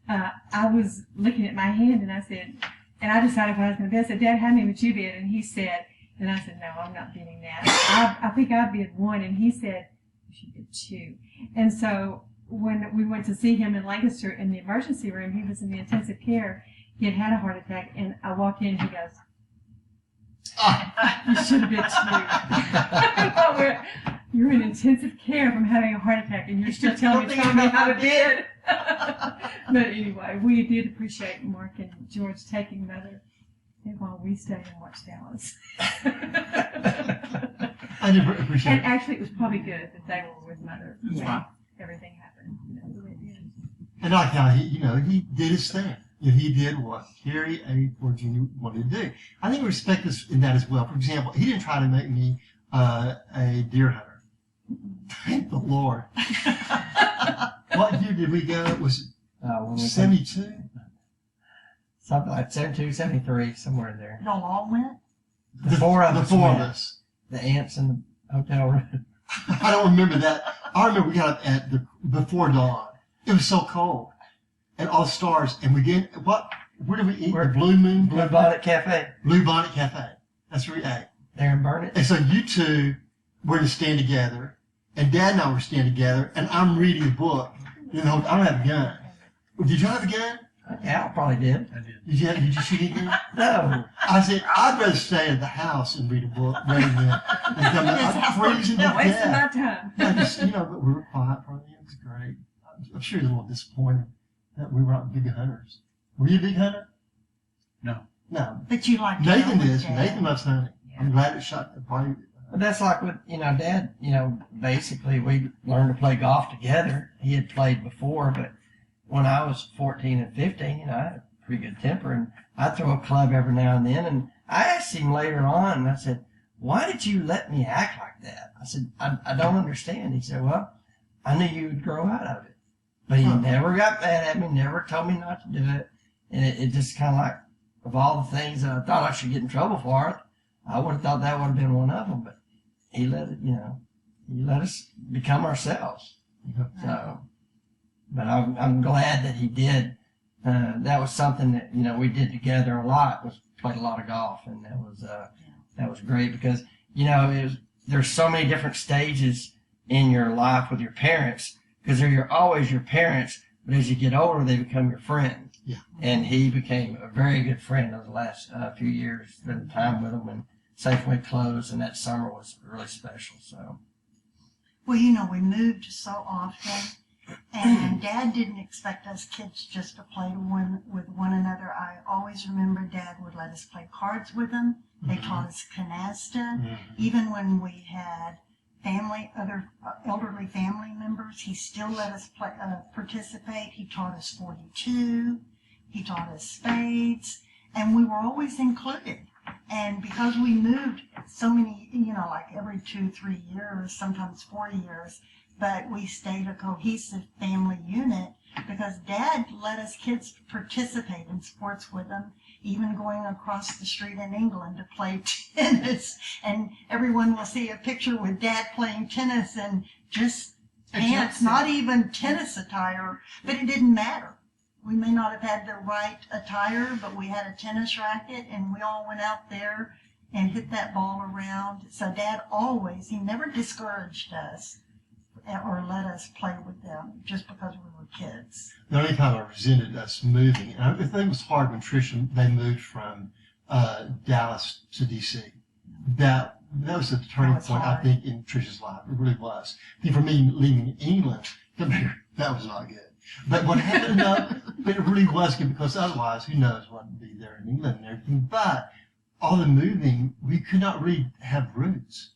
I was looking at my hand and I said, and I decided what I was going to do. I said, Dad, how many would you bid? And he said, and I said, no, I'm not bidding that. I think I bid 1. And he said, you should bid 2. And so when we went to see him in Lancaster in the emergency room, he was in the intensive care. He had a heart attack, and I walked in and he goes, you should have bid 2. You're in intensive care from having a heart attack, and you're still telling me how to bed. But anyway, we did appreciate Mark and George taking Mother while we stayed and watched Dallas. I did appreciate And it. actually, it was probably good that they were with Mother. It's when fine. everything happened. The way it did. And I like how he did his thing. He did what Carey A. Ford Jr. wanted to do. I think we respect this in that as well. For example, he didn't try to make me a deer hunter. Thank the Lord. What year did we go? Was When we it 72? something like 72, 73, somewhere in there. Y'all all went? The four of The us four of went. us. The ants in the hotel room. I don't remember that. I remember we got up at before dawn. It was so cold. And all the stars. And we get, where did we eat? Where? The Blue Moon? Blue Bonnet Cafe. Blue Bonnet Cafe. That's where we ate. There in Burnett. And so you two were to stand together, and Dad and I were standing together, and I'm reading a book. I don't have a gun. Did you have a gun? Al probably did. I did. Did you shoot anything? No. I said, I'd rather stay at the house and read a book rather than come I'm freezing to Not wasting death. my time. I just, but we were quiet for it. It was great. I'm sure he was a little disappointed that we were not big hunters. Were you a big hunter? No. No. But you like Nathan to go with is. Dad. Nathan loves hunting. I'm glad it shot the party. But that's like with, Dad, basically we learned to play golf together. He had played before, but when I was 14 and 15, I had a pretty good temper, and I'd throw a club every now and then. And I asked him later on, and I said, why did you let me act like that? I said, I don't understand. He said, well, I knew you would grow out of it. But he never got mad at me, never told me not to do it. And it just kind of like, of all the things that I thought I should get in trouble for, I would have thought that would have been one of them. But he let it, he let us become ourselves. So, but I'm glad that he did. That was something that, we did together a lot, was played a lot of golf. And that was great because, there's so many different stages in your life with your parents, because they're always your parents, but as you get older, they become your friend. Yeah. And he became a very good friend over the last few years, spending time with him when Safeway closed, and that summer was really special. So. Well, we moved so often, and Dad didn't expect us kids just to play with one another. I always remember Dad would let us play cards with him. They taught us canasta. Even when we had other elderly family members, he still let us participate. He taught us 42. He taught us spades, and we were always included. And because we moved so many, like every 2-3 years, sometimes 4 years, but we stayed a cohesive family unit because Dad let us kids participate in sports with him, even going across the street in England to play tennis. And everyone will see a picture with Dad playing tennis and just pants, not even tennis attire, but it didn't matter. We may not have had the right attire, but we had a tennis racket, and we all went out there and hit that ball around. So Dad he never discouraged us or let us play with them just because we were kids. The only time I resented us moving, and I think it was hard when they moved from Dallas to D.C. That was the turning point, I think, in Trish's life. It really was. I think for me, leaving England, come here, that was not good. But what happened, but it really was good because otherwise, who knows what would be there in England and everything. But all the moving, we could not really have roots.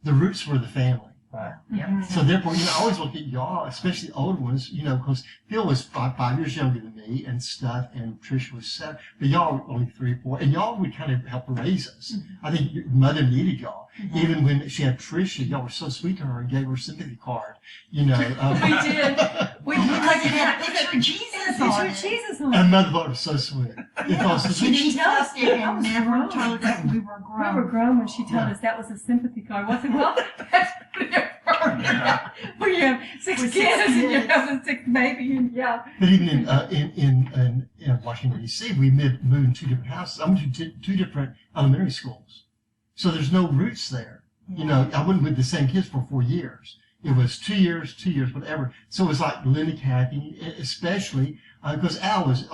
The roots were the family. Right. Yep. So therefore, I always look at y'all, especially the older ones, because Phil was five years younger than me and stuff, and Trish was 7, but y'all were only 3 or 4, and y'all would kind of help raise us. I think your mother needed y'all. Even when she had Trisha, y'all were so sweet to her and gave her a sympathy card. We did. Because it had a picture of Jesus on it. Jesus on And it. Mother thought it was so sweet. It felt so And sweet. she tucked it I and was never grown. told us we were We grown. were grown when she told us that was a sympathy card. I said, well, that's pretty appropriate. When you have 6 With kids 6 and you're kids. having 6 babies, and yeah. But even in Washington, D.C., we moved in 2 different houses. I went to 2 different elementary schools. So there's no roots there. I wouldn't with the same kids for 4 years. It was 2 years, whatever. So it was like Linda, Kathy, especially because Al was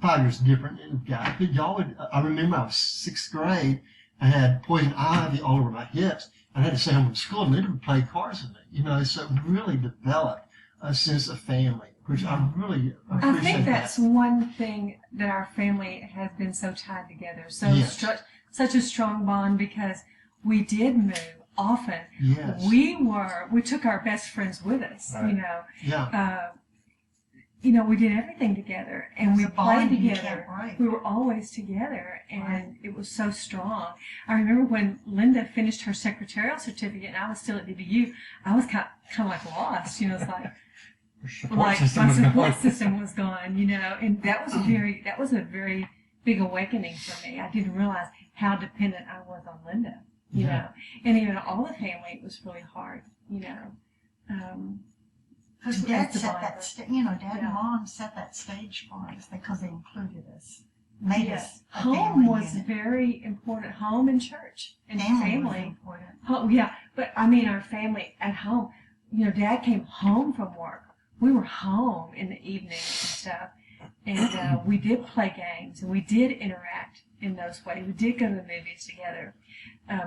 5 years different guy. But y'all would. I remember I was 6th grade. I had poison ivy all over my hips, I had to stay home from school, and Linda would play cards with me. You know, so it really developed a sense of family, which I really appreciate. I think that's one thing that our family has been so tied together, so Yes. such a strong bond, because we did move often. Yes. We took our best friends with us. Right. Yeah. We did everything together, and we It's a bond played you together. can't break. We were always together, and it was so strong. I remember when Linda finished her secretarial certificate, and I was still at DBU. I was kind of like lost. It's like Support system my was support gone. system was gone. And that was a very big awakening for me. I didn't realize how dependent I was on Linda. And even all the family, it was really hard. Because to Dad as the set Bible. that, Dad Yeah. and Mom set that stage for us because they included us, made us a Home family was unit. very important. Home and church and Family was family. important. Oh, yeah, but I mean our family at home. Dad came home from work. We were home in the evening and stuff, and we did play games, and we did interact in those ways. We did go to the movies together. I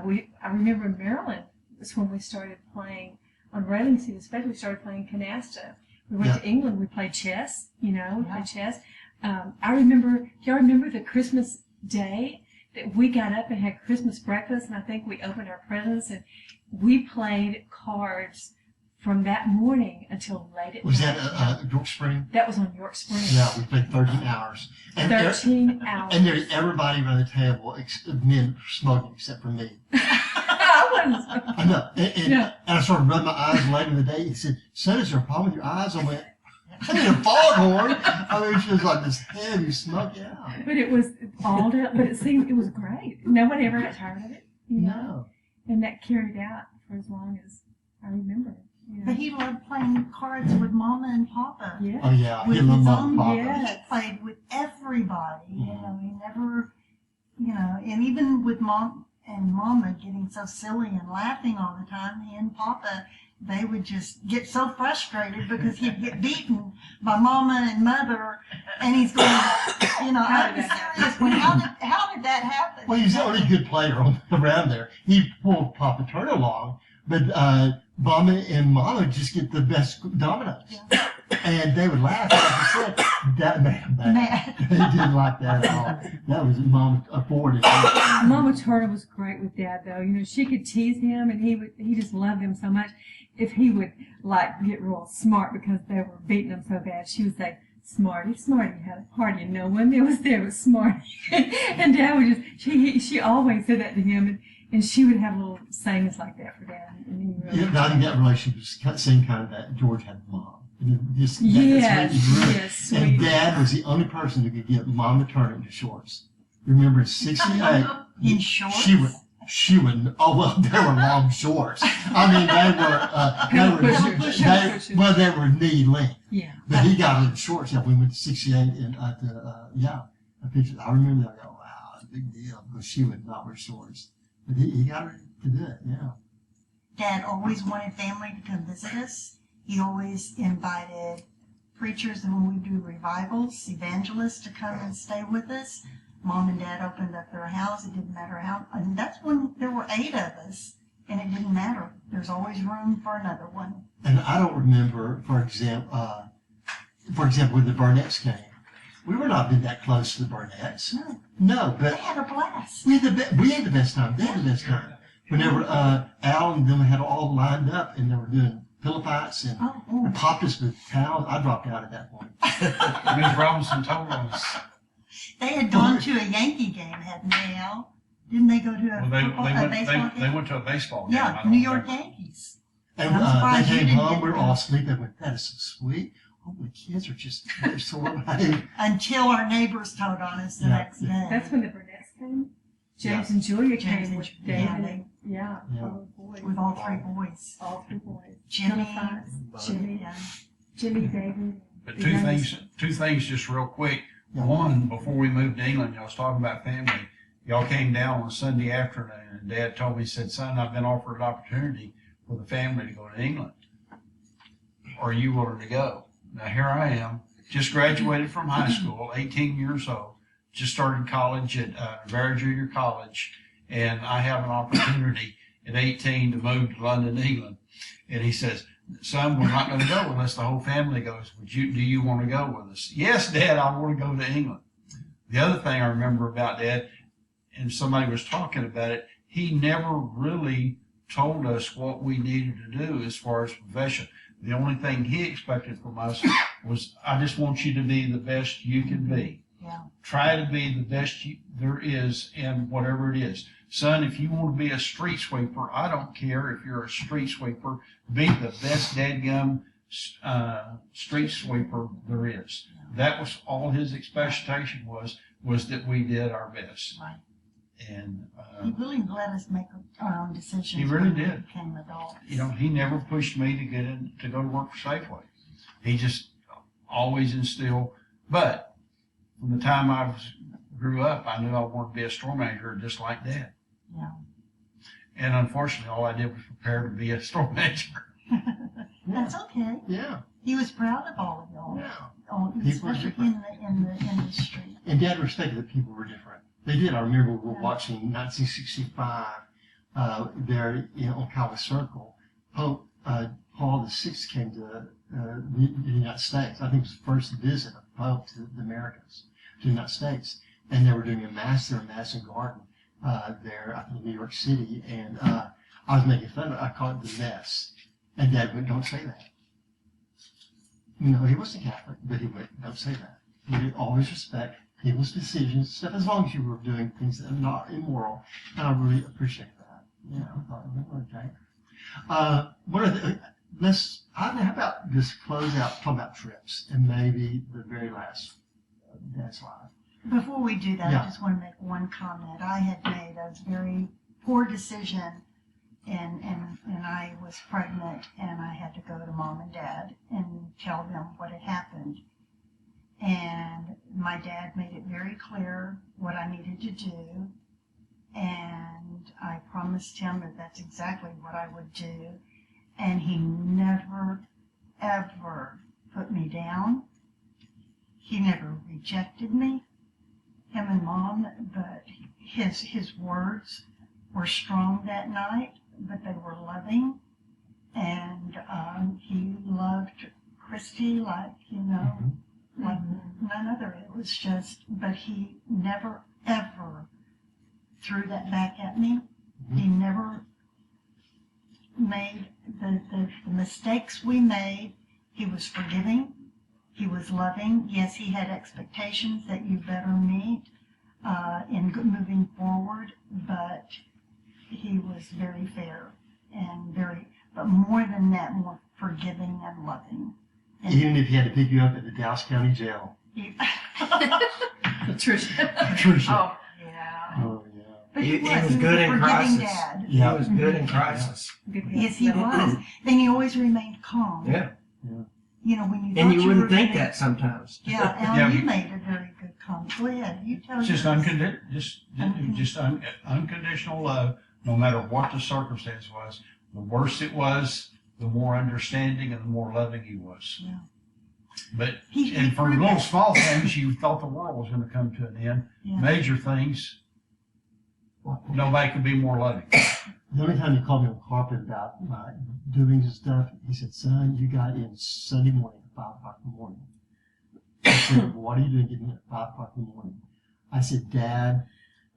remember in Maryland, that's when we started playing on Railing Seat, especially we started playing canasta. We went to England. We played chess. We played chess. I remember. Do y'all remember the Christmas day that we got up and had Christmas breakfast, and I think we opened our presents and we played cards from that morning until late at Was night. that York Spring? That was on York Spring. Yeah, we played 13 hours. And 13 hours. And nearly everybody around the table, men, were smoking except for me. I wasn't. I know. And I started rubbing my eyes later in the day. He said, "Son, is there a problem with your eyes?" I went, "I need a foghorn." I mean, she was like this heavy smoke. Yeah. But it was all day. But it was great. Nobody ever got tired of it. No. And that carried out for as long as I remember. But he loved playing cards with Mama and Papa. Yeah. Oh, yeah. With He loved his Mama own, and Papa. yeah. He played with everybody. He never, and even with Mom and Mama getting so silly and laughing all the time, he and Papa, they would just get so frustrated because he'd get beaten by Mama and Mother, and he's going, I'm serious. Well, how did that happen? Well, he's the only good player around there. He pulled Papa Turner along, but Mama and Mama just get the best dominoes. Yeah. And they would laugh. Like I said, that made them mad. They didn't like that at all. That was Mama afforded. Mama Turner was great with Dad, though. She could tease him, and he just loved him so much. If he would get real smart because they were beating him so bad, she would say, "Smarty, Smarty had a party, and no one there was there but Smarty." And Dad would she always said that to him, and she would have little sayings like that for Dad. And he really Yeah, I think that relationship was the same kind of that George had with Mom. Yes, And sweet. Dad was the only person who could get Mama Turner into shorts. Remember in '68, In shorts? She would. Oh well, they were long shorts. I mean, they were knee length. Yeah. But he got in shorts. Yeah, we went to '68 and I remember that. I go, wow, big deal, because she would not wear shorts. But he got her to do it. Yeah. Dad always wanted family to come visit us. He always invited preachers, and when we do revivals, evangelists to come and stay with us. Mom and Dad opened up their house. It didn't matter how, and that's when there were 8 of us, and it didn't matter. There's always room for another one. And I don't remember, for example, when the Burnett's came. We were not been that close to the Burnetts. No, They but had a blast. we had the best time. They had the best time. Whenever Al and them had all lined up and they were doing pillow fights and popped us with towels, I dropped out at that point. Ms. Robinson told us. They had gone to a Yankee game, hadn't they, Al? Didn't they go to a Well, football, a baseball they game? went to a baseball game. I Yeah, don't New York remember. Yankees. And I'm they surprised you came didn't home, get we were them. all asleep. I went, that is so sweet. Oh, the kids are they're so alive. Until our neighbors told on us the Yeah. next day. That's when the Burnett's came. James Yeah. and Julia James came and with Julia, David. yeah, Yeah. Yeah. All the boys. With all 3 boys. All 3 boys. Jimmy. Jimmy, Yeah. Jimmy, David. But the two youngest. things just real quick. Yeah. One, before we moved to England, y'all was talking about family. Y'all came down on Sunday afternoon, and Dad told me, he said, "Son, I've been offered an opportunity for the family to go to England. Are you willing to go?" Now here I am, just graduated from high school, 18 years old, just started college at Vera Junior College, and I have an opportunity. at 18 to move to London, England. And he says, son, we're not going to go unless the whole family goes. Do you want to go with us? Yes, Dad, I want to go to England. The other thing I remember about Dad, and somebody was talking about it, he never really told us what we needed to do as far as profession. The only thing he expected from us was, I just want you to be the best you can be. Yeah. Try to be the best there is in whatever it is. Son, if you want to be a street sweeper, I don't care if you're a street sweeper. Be the best dadgum street sweeper there is. That was all his expectation was that we did our best. Right. And He really let us make our own decisions. He really when we did. became adults. he never pushed me to go to work for Safeway. He just always instilled. But from the time I grew up, I knew I wanted to be a store manager just like Dad. Yeah. And unfortunately, all I did was prepare to be a store manager. That's okay. Yeah. He was proud of all of y'all. Yeah. People are Especially in the industry. And Dad respected that people were different. They did. I remember we were watching 1965 there on Calvary Circle. Pope Paul VI came to the United States. I think it was the first visit of Pope to the Americas, to the United States. And they were doing a mass there in Madison Garden there, I think in New York City. And I was making fun of it. I called it the mess. And Dad went, don't say that. He wasn't Catholic, but he went, don't say that. He would always respect people's decisions, stuff, as long as you were doing things that are not immoral. And I really appreciate that. I thought, okay. What are the, how about just close out, talk about trips, and maybe the very last Dad's life. Before we do that, Yeah. I just want to make one comment. I had made a very poor decision, and I was pregnant, and I had to go to Mom and Dad and tell them what had happened. And my dad made it very clear what I needed to do, and I promised him that that's exactly what I would do. And he never, ever put me down. He never rejected me, him and Mom, but his words were strong that night, but they were loving. And he loved Christy like, like none other. It was just, but he never, ever threw that back at me. He never made the mistakes we made. He was forgiving. He was loving. Yes, he had expectations that you better meet in moving forward, but he was very fair and but more than that, more forgiving and loving. And Even if he had to pick you up at the Dallas County Jail. Patricia. Patricia. Oh, yeah. Oh, yeah. But He was was a good in forgiving crisis. dad. He was good in crisis. Yes, he was. And he always remained calm. Yeah. When you And thought you were wouldn't think gonna- that sometimes. Yeah, Al, Yeah, you he- made a very good comment. Go ahead, you tell It's just yours. unconditional love, no matter what the circumstance was. The worse it was, the more understanding and the more loving he was. Yeah. But He and for proved little that. small things, you thought the world was going to come to an end. Yeah. Major things, nobody could be more loving. The only time he called me on carpet about my doing and stuff, he said, son, you got in Sunday morning at 5 o'clock in the morning. I said, what are you doing getting in at 5 o'clock in the morning? I said, Dad,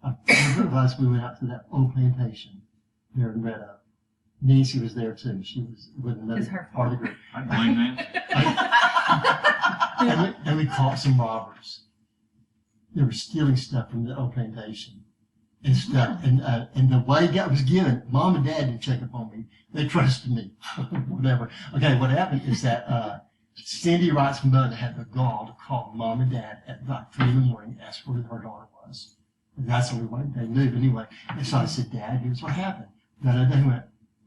a group of us, we went out to that old plantation there in Red Oak. Nancy was there too. She was with It's another her part of the group. I blame that. And we caught some robbers. They were stealing stuff from the old plantation and stuff. And the way that was given, Mom and Dad didn't check up on me. They trusted me. Whatever. Okay, what happened is that Cindy Wrights-Mother had the gall to call Mom and Dad at about 3 in the morning and ask where her daughter was. And that's the only way they knew anyway. And so I said, Dad, here's what happened. Then they went,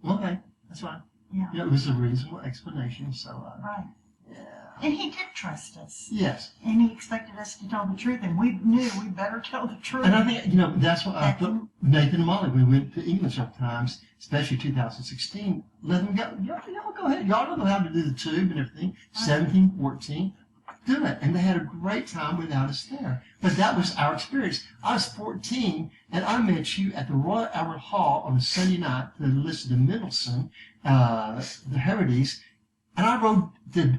okay, that's fine. Yeah. It was a reasonable explanation. So, Right. yeah. And he did trust us. Yes. And he expected us to tell the truth, and we knew we better tell the truth. And I think, that's what I put Nathan and Molly. We went to England sometimes, especially 2016. Let them go. Y'all go ahead. Y'all know how to do the tube and everything. 17, 14. do it. And they had a great time without us there. But that was our experience. I was 14, and I met you at the Royal Albert Hall on a Sunday night to listen to Mendelssohn, the Herodies. And I rode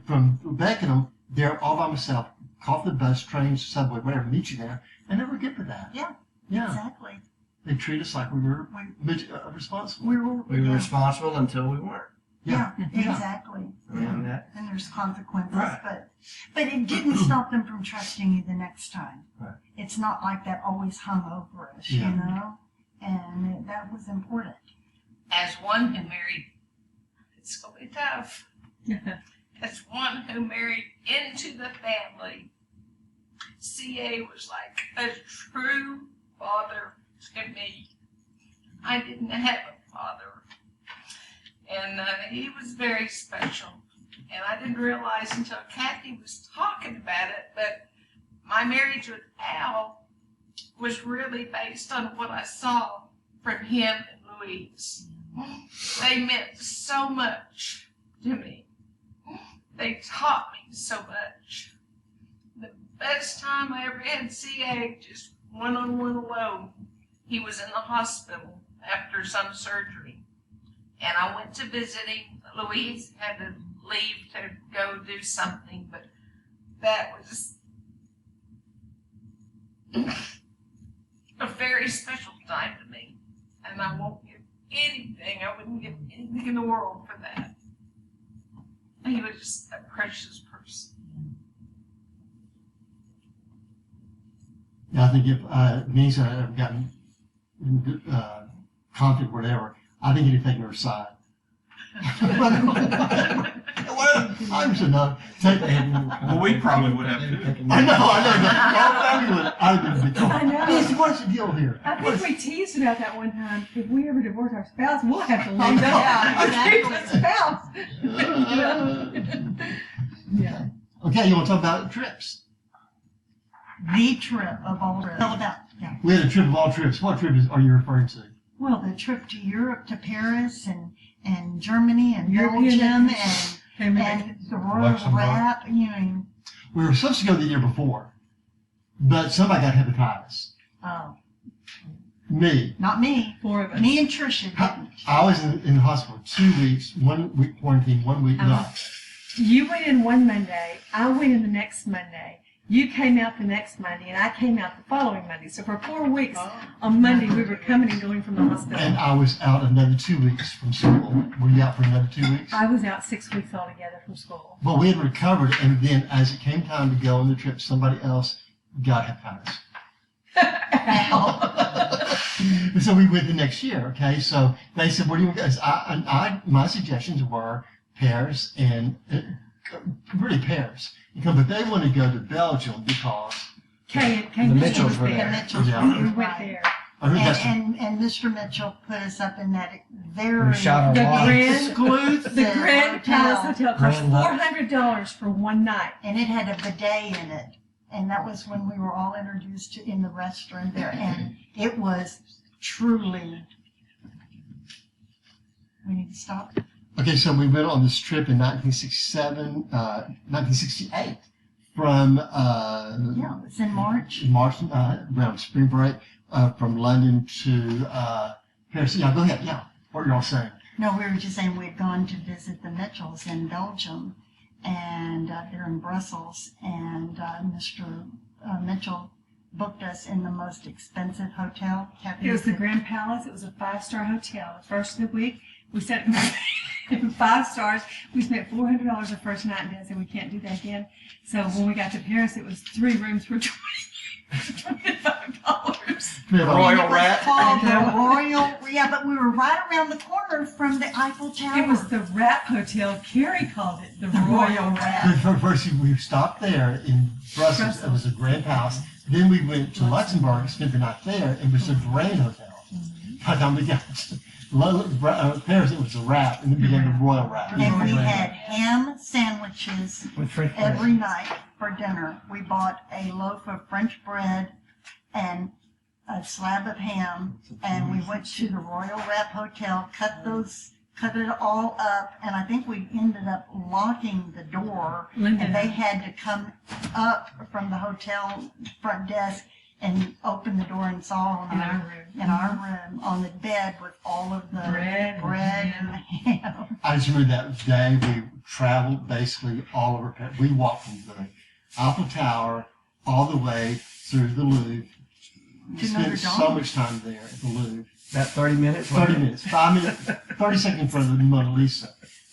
from Beckenham there all by myself, caught the bus, train, subway, whatever, meet you there. And they were good for that. Yeah. Yeah. Exactly. They treat us like we were responsible. We were We were responsible until we weren't. Yeah, Yeah. exactly. And that, And there's consequences, Right. but it didn't stop them from trusting you the next time. Right. It's not like that always hung over us, Yeah. you know, and that was important. As one who married, it's going to be tough. As one who married into the family, CA was like a true father to me. I didn't have a father. And he was very special. And I didn't realize until Kathy was talking about it, but my marriage with Al was really based on what I saw from him and Louise. They meant so much to me. They taught me so much. The best time I ever had CA, just one-on-one alone. He was in the hospital after some surgery. And I went to visit him. Louise had to leave to go do something, but that was a very special time to me. And I won't give anything, I wouldn't give anything in the world for that. He was just a precious person. Yeah, I think if me and Lisa had ever gotten in conflict or whatever, I think he'd have taken her aside. I'm just enough. Take the head. Well, we probably would have too. I know. All family would. I'd have been I know. Lisa, what's the deal here? I think we teased about that one time. If we ever divorce our spouse, we'll have to I leave know. out our spouse. Yeah. Okay, you want to talk about trips? The trip of all trips. All about, yeah. We had a trip of all trips. What trip are you referring to? Well, the trip to Europe, to Paris, and Germany, and European Belgium, vacation. and the Royal Luxembourg. Wrap, you know. We were supposed to go the year before, but somebody got hepatitis. Oh, Me. not me. 4 of us. Me and Tricia didn't. I was in the hospital 2 weeks, 1 week quarantine, 1 week not. You went in one Monday, I went in the next Monday. You came out the next Monday, and I came out the following Monday. So for 4 weeks, on Monday, we were coming and going from the hospital. And I was out another 2 weeks from school. Were you out for another 2 weeks? I was out 6 weeks altogether from school. But we had recovered, and then as it came time to go on the trip, somebody else got hepatitis. And so we went the next year, okay? So they said, what do you want? My suggestions were Paris and really Paris. But they want to go to Belgium because Kay The Mitchells were was there. The Mitchells Yeah. We were went right. there. I heard that's And Mr. Mitchell put us up in that very We shot our The watch. Grand- exclusive The Grand Palace Hotel cost Grand Lux. $400 for one night. and it had a bidet in it. And that was when we were all introduced to in the restaurant there. And it was truly. We need to stop. Okay, so we went on this trip in 1968 from Yeah, it's in March. March, around spring break, from London to Paris. Yeah, go ahead. Yeah, what are y'all saying? No, we were just saying we had gone to visit the Mitchells in Belgium, and they're in Brussels, and Mr. Mitchell booked us in the most expensive hotel. Kathy It was the said- Grand Palace. It was a 5-star hotel. The first of the week, we sat in 5 stars. We spent $400 the first night, and Dad said we can't do that again. So when we got to Paris, it was 3 rooms for $25. Royal It was Rat. called the Royal. Yeah, but we were right around the corner from the Eiffel Tower. It was the Rap Hotel. Carey called it the Royal Rap. First, we stopped there in Brussels. It was a Grand House. Then we went to Luxembourg, spent the night there. It was a Grand Hotel. By the time we got to Paris, it was a wrap, and then began the Royal Wrap. And we had ham sandwiches With French every night for dinner. We bought a loaf of French bread and a slab of ham, and we went to the Royal Wrap Hotel, cut those cut it all up, and I think we ended up locking the door, Linda. and they had to come up from the hotel front desk and open the door and saw In our room. in our room on the bed with all of the Bread and ham. I just remember that day we traveled basically all over Paris. We walked from the Eiffel Tower all the way through the Louvre. To Spent Notre so Dame. much time there at the Louvre. About 30 minutes. 30 minutes, 5 minutes, 30 seconds in front of the Mona Lisa.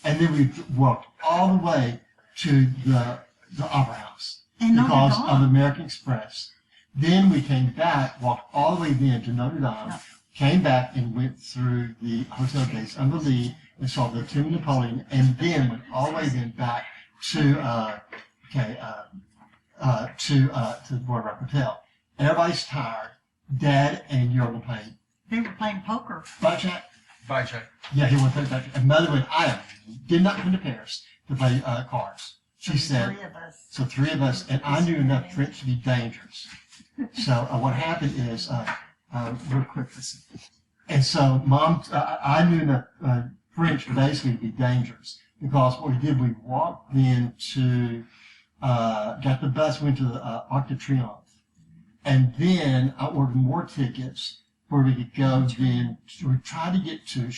And then we walked all the way to the Opera House And Notre because of Dame. American Express. Then we came back, walked all the way then to Notre Dame, came back and went through the hotel gates on the Lee and saw the Tomb of Napoleon, and then went all the way then back to the Boardwalk Hotel. Everybody's tired. Dad and Jurgen playing They were playing poker. blackjack. Blackjack. Yeah, he went to blackjack. And Mother went, did not come to Paris to play cards. She said, Three of us. so 3 of us, and I knew enough French to be dangerous. So what happened is, real quick, listen. And so Mom, I knew enough French basically to be dangerous, because what we did, we walked then to, got the bus, went to the Arc de Triomphe. And then I ordered more tickets where we could go then. We tried to get to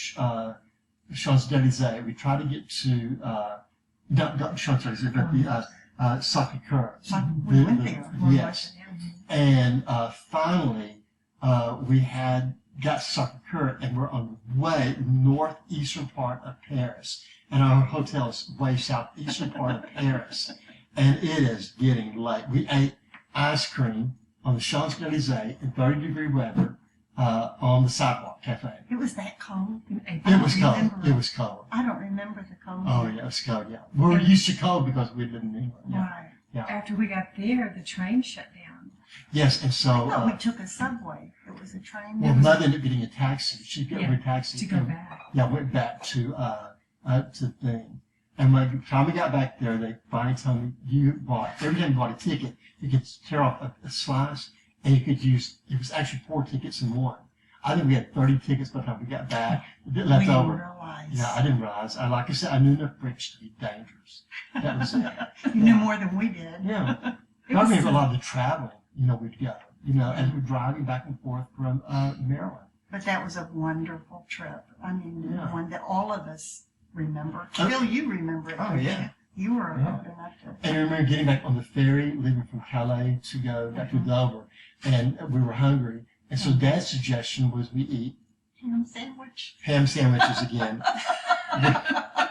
Champs-Élysées. We tried to get to, not Champs-Élysées, but the Sacré-Cœur. We went there. Yes. And finally, we got Sacré-Cœur, and we're on the way northeastern part of Paris. And our hotel is way southeastern part of Paris. And it is getting late. We ate ice cream on the Champs-Élysées in 30-degree weather on the sidewalk cafe. It was that cold. It was cold. remember. It was cold. I don't remember the cold. Oh, yeah, it was cold, yeah. We're used to cold because we live in England. Yeah. Right. After we got there, the train shut down. Yes, and so, No, we took a subway. It was a train. well, Mother ended up getting a taxi. She got a taxi. To go back. Yeah, went back to the thing. And by the time we got back there, they finally told me every time you bought a ticket, you could tear off a slice, and you could use, it was actually 4 tickets in one. I think we had 30 tickets by the time we got back. Left we didn't over. realize. Yeah, I didn't realize. Like I said, I knew enough French to be dangerous. That was it. You knew more than we did. Yeah. It I was remember a lot of the traveling, we'd go, as we're driving back and forth from Maryland. But that was a wonderful trip. I mean, Yeah. one that all of us remember. Oh. Phil, you remember it. Oh, don't yeah. You? You were Yeah. old enough to. And I remember getting back on the ferry, leaving from Calais to go back to Dover, and we were hungry. And so Dad's suggestion was we eat Ham sandwich. ham sandwiches again.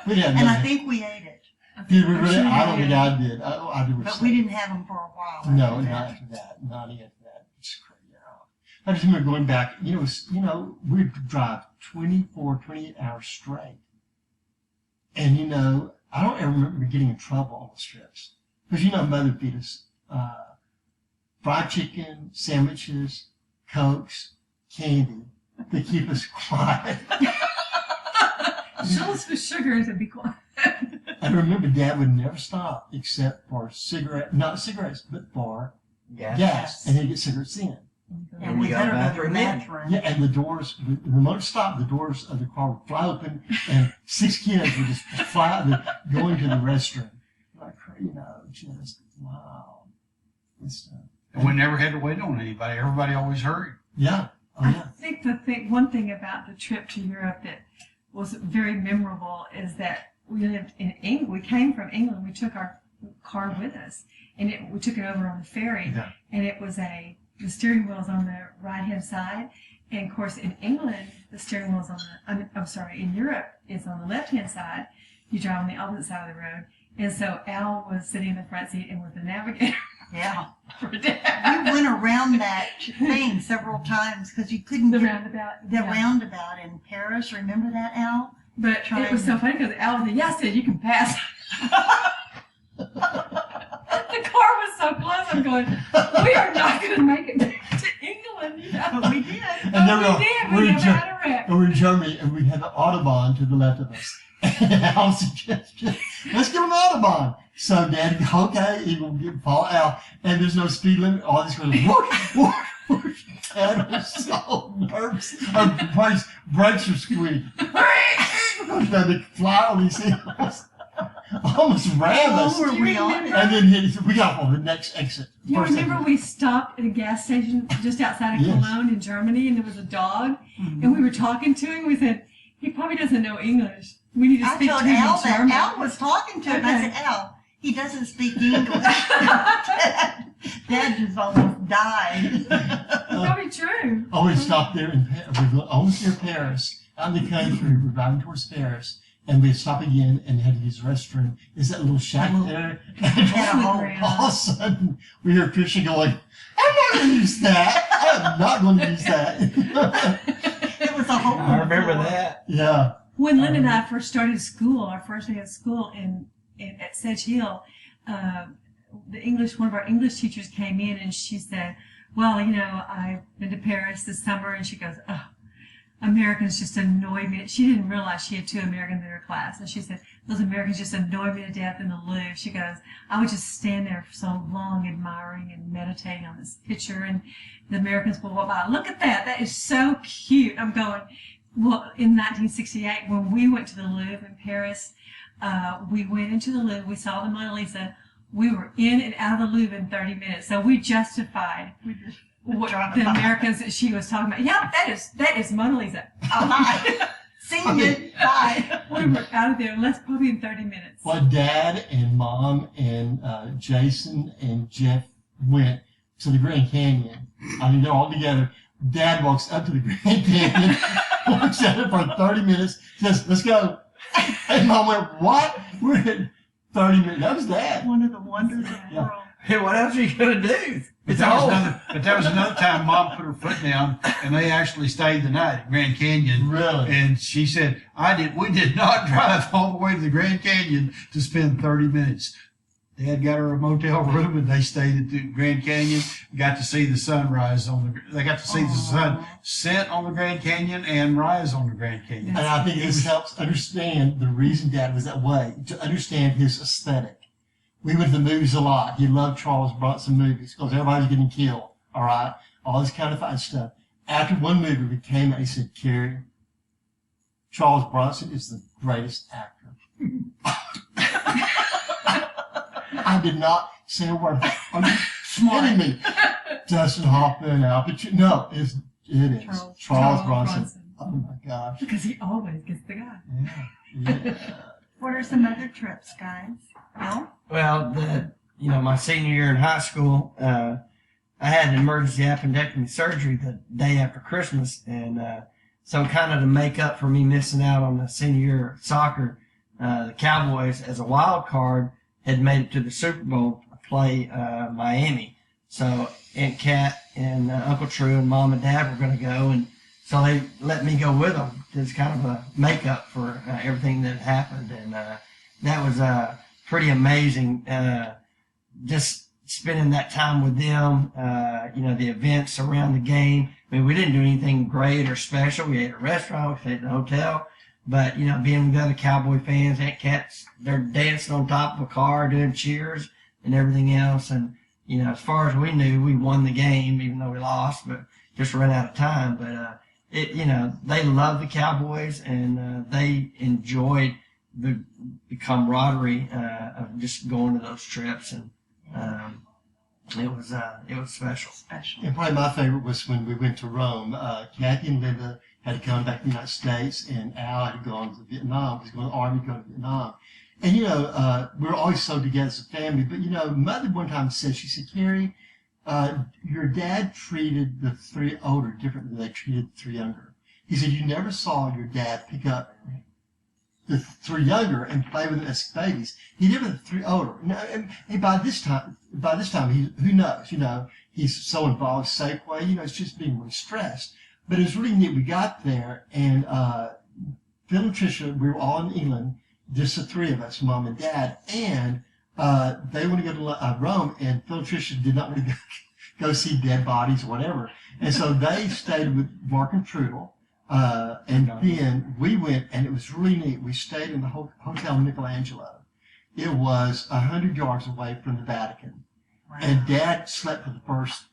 we didn't And know I think we ate it. Did we really? Sure I don't did. think I did. I did. But we didn't have them for a while. No, after not that. after that. Not after that. It's crazy. I just remember going back. We'd drive 28 hours straight. And I don't ever remember getting in trouble on those trips. Because Mother feed us fried chicken, sandwiches, Cokes, candy to keep us quiet. Fill us with sugars and be quiet. I remember Dad would never stop except for not cigarettes, but for gas. And he'd get cigarettes in. And we you better got go to the bathroom. Yeah, and the doors, the moment it stopped, the doors of the car would fly open, and 6 kids would just go into the restroom. Like, just, wow. And we never had to wait on anybody. Everybody always hurried. Yeah. Oh, yeah. I think one thing about the trip to Europe that was very memorable is that we lived in England. We came from England. We took our car with us, and we took it over on the ferry. Yeah. And it was the steering wheel is on the right-hand side. And of course, in England, the steering wheel is in Europe, it's on the left-hand side. You drive on the opposite side of the road. And so Al was sitting in the front seat and was the navigator Yeah. for Dad. We went around that thing several times because you couldn't The get roundabout. the yeah. roundabout in Paris. Remember that, Al? But it was so funny because Al said, I said, you can pass. The car was so close. I'm going, we are not going to make it to England, But we did. And But then we did. We we're in never had a wreck. And we're in Germany, and we had the Autobahn to the left of us. And Al suggested, let's give him the Autobahn. So Dad, okay, he will fall out, and there's no speed limit. All this goes whoosh, whoosh, whoosh. Dad was so nervous. Our brakes are squeaking. Coach Bobby fly on these hills. Almost ran us. Were we on? And then we got on the next exit. Do you remember we stopped at a gas station just outside of Yes. Cologne in Germany, and there was a dog, Mm-hmm. and we were talking to him. We said, he probably doesn't know English. We need to I speak told to him Al in that German. Al was talking to him. I Okay. said, Al, he doesn't speak English. Dad just almost died. Probably true. Always stopped there we were almost near Paris, out in the country, we were driving towards Paris, and we'd stop again and had to use the restroom. Is that little shack there? Had a hole. All of a sudden, we hear Christian going, I'm not going to use that. I am not going to use that. It was a hole. I remember that. Yeah. When Lynn and I first started school, our first day of school at Sedge Hill, one of our English teachers came in and she said, well, I've been to Paris this summer, and she goes, oh, Americans just annoy me. She didn't realize she had 2 Americans in her class, and she said, those Americans just annoy me to death in the Louvre. She goes, I would just stand there for so long admiring and meditating on this picture, and the Americans will walk by. Look at that. That is so cute. I'm going, well, in 1968, when we went to the Louvre in Paris, we went into the Louvre, we saw the Mona Lisa. We were in and out of the Louvre in 30 minutes. So we justified what the Americans that she was talking about. Yeah, that is Mona Lisa. Oh, hi. Seen it. Bye. We were out of there probably in 30 minutes. Well, Dad and Mom and Jason and Jeff went to the Grand Canyon. I mean, they're all together. Dad walks up to the Grand Canyon, walks at it for 30 minutes, says, let's go. And Mom went, what? We're at 30 minutes. That was Dad. One of the wonders of the Yeah. world. Hey, what else are you gonna do? But It's that, was old. another time Mom put her foot down, and they actually stayed the night at Grand Canyon. Really? And she said, we did not drive all the way to the Grand Canyon to spend 30 minutes. Dad got her a motel room, and they stayed at the Grand Canyon. Got to see the sunrise they got to see the sun set on the Grand Canyon and rise on the Grand Canyon. And I think this helps understand the reason Dad was that way, to understand his aesthetic. We went to the movies a lot. He loved Charles Bronson movies because everybody's getting killed, all right? All this kind of fun stuff. After one movie we came out, he said, Carey, Charles Bronson is the greatest actor. I did not say a word. Are you kidding me? Dustin Hoffman, Al Pacino. No, it is. Charles Bronson. Oh my gosh. Because he always gets the guy. Yeah. What are some other trips, guys? No? Well, my senior year in high school, I had an emergency appendectomy surgery the day after Christmas, and so kind of to make up for me missing out on the senior year of soccer, the Cowboys, as a wild card, had made it to the Super Bowl to play Miami. So Aunt Kat and Uncle True and Mom and Dad were going to go, and so they let me go with them. It's kind of a makeup for everything that happened, and that was pretty amazing. Just spending that time with them, the events around the game. I mean, we didn't do anything great or special. We ate at a restaurant, we stayed in a hotel, but being with other Cowboy fans, Aunt Kat's, they're dancing on top of a car, doing cheers and everything else. And as far as we knew, we won the game, even though we lost, but just ran out of time. But they love the Cowboys, and they enjoyed the camaraderie of just going to those trips, and it was special. And probably my favorite was when we went to Rome. Kathy and Linda had to come back to the United States, and Al had gone to Vietnam. He was going to the Army, going to Vietnam. And, we were always so together as a family. But, Mother one time said, she said, Carey, your dad treated the 3 older differently than they treated the 3 younger. He said, you never saw your dad pick up the 3 younger and play with them as babies. He did with the 3 older. And by this time, who knows? He's so involved Safeway. It's just being really stressed. But it was really neat. We got there, and Phil and Tricia, we were all in England, just the 3 of us, Mom and Dad, and they want to go to Rome, and Phil and Tricia did not want to go see dead bodies or whatever. And so they stayed with Mark and Trudel. And then we went, and it was really neat. We stayed in the Hotel Michelangelo. It was 100 yards away from the Vatican. Wow. And Dad slept for the first,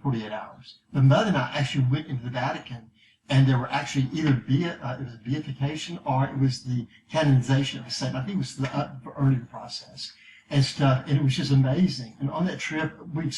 48 hours. But Mother and I actually went into the Vatican and there were actually either it was beatification or it was the canonization of a saint. I think it was the earlier process and stuff, and it was just amazing. And on that trip, we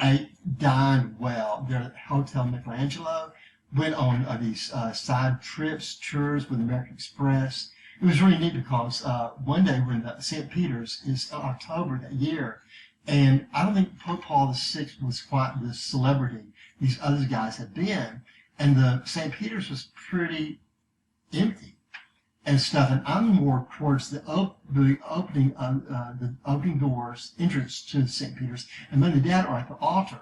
ate, dined well there at the Hotel Michelangelo, went on these side trips, tours with American Express. It was really neat because one day we're in St. Peter's is October that year, and I don't think Pope Paul VI was quite the celebrity these other guys had been, and the St. Peter's was pretty empty and stuff. And I'm more towards the opening doors, entrance to St. Peter's, and Mom and Dad are at the altar,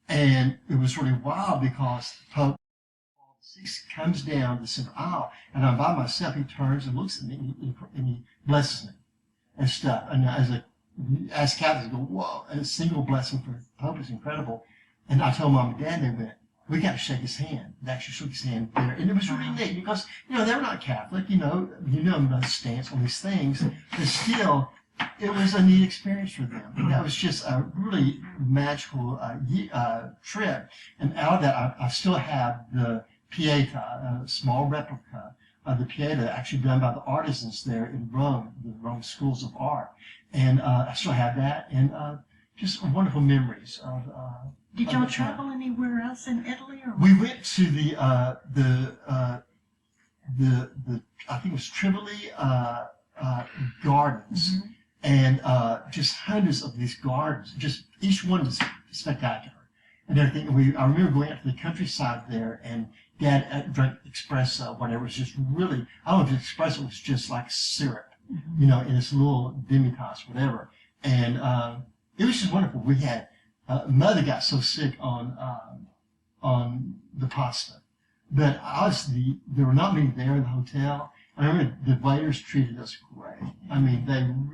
and it was really wild because Pope Paul VI comes down the center aisle, and I'm by myself. He turns and looks at me, and he blesses me and stuff. And as Catholics go, whoa! And a single blessing for the Pope is incredible. And I told Mom and Dad, they went, we got to shake his hand. They actually shook his hand there. And it was really neat because, they're not Catholic, my stance on these things, but still, it was a neat experience for them. And that was just a really magical trip. And out of that, I still have the Pieta, a small replica of the Pieta actually done by the artisans there in Rome, the Rome schools of art. And I still have that. And just wonderful memories of Did y'all travel anywhere else in Italy? Or we went to the I think it was Trivoli Gardens, and just hundreds of these gardens. Just each one is spectacular and everything. I remember going out to the countryside there, and Dad drank espresso, whatever. It was just really, I don't know if espresso was just like syrup, in this little demi-tasse, whatever. And it was just wonderful. We had. Mother got so sick on the pasta, but honestly, there were not many there in the hotel. I remember the waiters treated us great. I mean,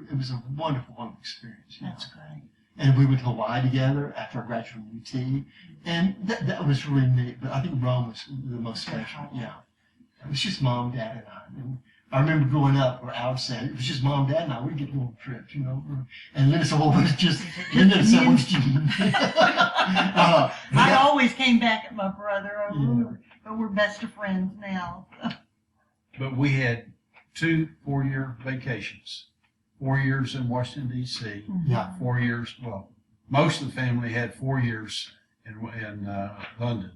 it was a wonderful, wonderful experience. That's great. And we went to Hawaii together after I graduated from UT, and that was really neat. But I think Rome was the most special. Yeah, it was just Mom, Dad, and I. And I remember growing up where Al said it was just Mom, Dad, and I. We'd get little trips, And Linda said, "Well, it was just." Linda said, "What did you do?" I always came back at my brother, but we're best of friends now. But we had 2 4-year vacations. 4 years in Washington, D.C. Yeah. 4 years. Well, most of the family had 4 years in London.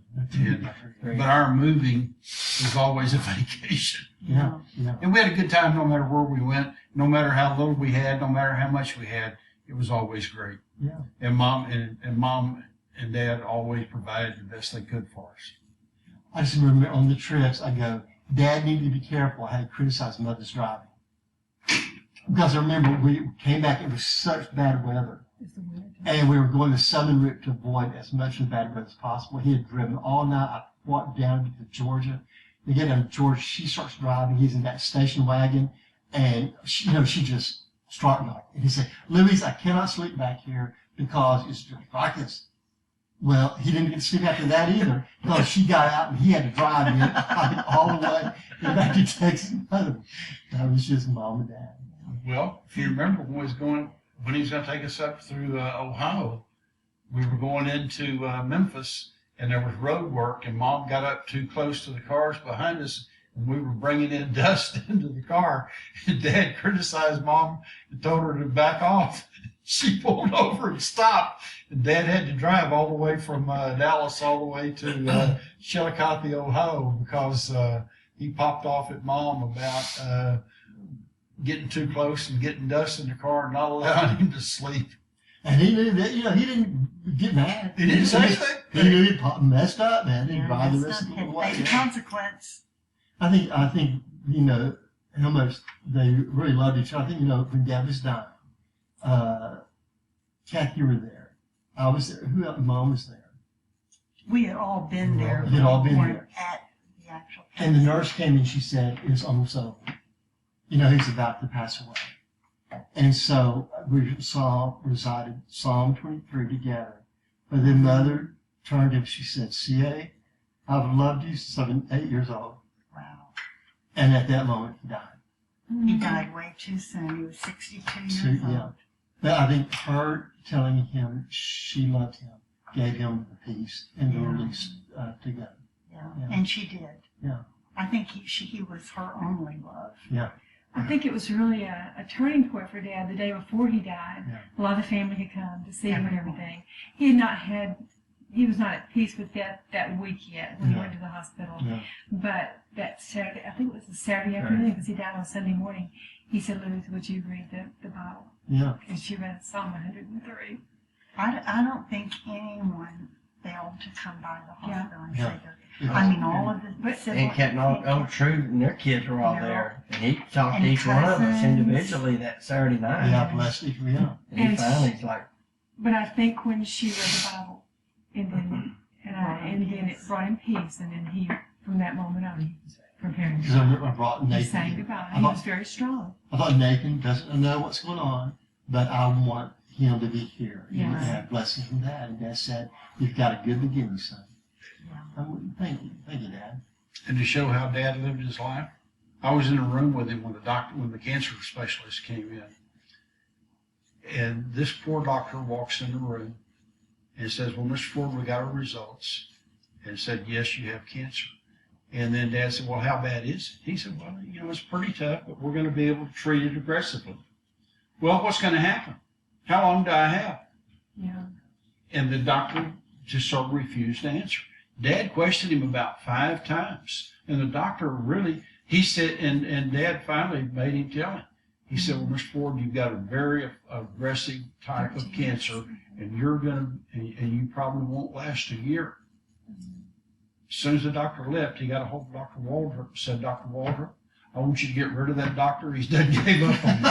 But our moving was always a vacation. Yeah. And we had a good time no matter where we went, no matter how little we had, no matter how much we had. It was always great. Yeah. And Mom and Dad always provided the best they could for us. I just remember on the trips, I go, Dad needed to be careful how he criticized Mother's driving. Because I remember we came back, it was such bad weather. And we were going the southern route to avoid as much of the bad weather as possible. He had driven all night. I walked down to Georgia. We get down to Georgia. She starts driving. He's in that station wagon. And, she just started like, and he said, "Louise, I cannot sleep back here because it's just like this." Well, he didn't get to sleep after that either because she got out and he had to drive all the way back to Texas. That was just Mom and Dad. Well, if you remember when he was going to take us up through Ohio, we were going into Memphis, and there was road work, and Mom got up too close to the cars behind us, and we were bringing in dust into the car. And Dad criticized Mom and told her to back off. She pulled over and stopped, and Dad had to drive all the way from Dallas all the way to Chillicothe, Ohio, because he popped off at Mom about getting too close and getting dust in the car and not allowing him to sleep. And he knew that, he didn't get mad. He didn't say anything. He knew he messed up, man. He didn't drive the rest of the way. Had consequence. I think, how much they really loved each other. I think, when Dad was dying, Kathy, you were there. I was there. Who else? Mom was there. We had all been there. We had all been We weren't there. at the actual. And the nurse came and she said, "It's almost over. He's about to pass away." And so we recited Psalm 23 together. But then Mother turned to him, she said, "CA, I've loved you since I've been 8 years old." Wow. And at that moment, he died. He died way too soon. He was 62 years old. Yeah. But I think her telling him she loved him gave him the peace and the release to go. Yeah. And she did. Yeah. I think he was her only love. Yeah. I think it was really a turning point for Dad the day before he died. Yeah. A lot of the family had come to see him and Everyone. everything. He was not at peace with death that week yet when he went to the hospital. Yeah. But that Saturday, I think it was a Saturday afternoon because he died on Sunday morning, he said, Luz, would you read the Bible? Yeah. And she read Psalm 103. I don't think anyone failed to come by the hospital and Yeah. say that. Yeah. I mean, all of the And Captain Old True and their kids were all Yeah. there. And he talked And to each one of us cousins. individually that Saturday night. Yeah, blessed you. Yeah. And he And finally's like, But I think when she read the Bible, and then it brought him peace, and then he, from that moment on, he was preparing Because I brought He sang Nathan. goodbye. I He thought- was very strong. I thought Nathan doesn't know what's going on, but I want him to be here. Yeah. And have blessing from Dad. And Dad said, "You've got a good beginning, son." Yeah. Thank you, Dad. And to show how Dad lived his life, I was in a room with him when the cancer specialist came in. And this poor doctor walks in the room and says, "Well, Mr. Ford, we got our results." And said, "Yes, you have cancer." And then Dad said, "Well, how bad is it?" He said, "Well, it's pretty tough, but we're going to be able to treat it aggressively." "Well, what's going to happen? How long do I have?" Yeah. And the doctor just sort of refused to answer. Dad questioned him about 5 times. And the doctor really, he said, and Dad finally made him tell him. He said, "Well, Mr. Ford, you've got a very aggressive type of cancer, and and you probably won't last a year." As soon as the doctor left, he got a hold of Dr. Waldrop and said, "Dr. Waldrop, I want you to get rid of that doctor. He's done gave up on me."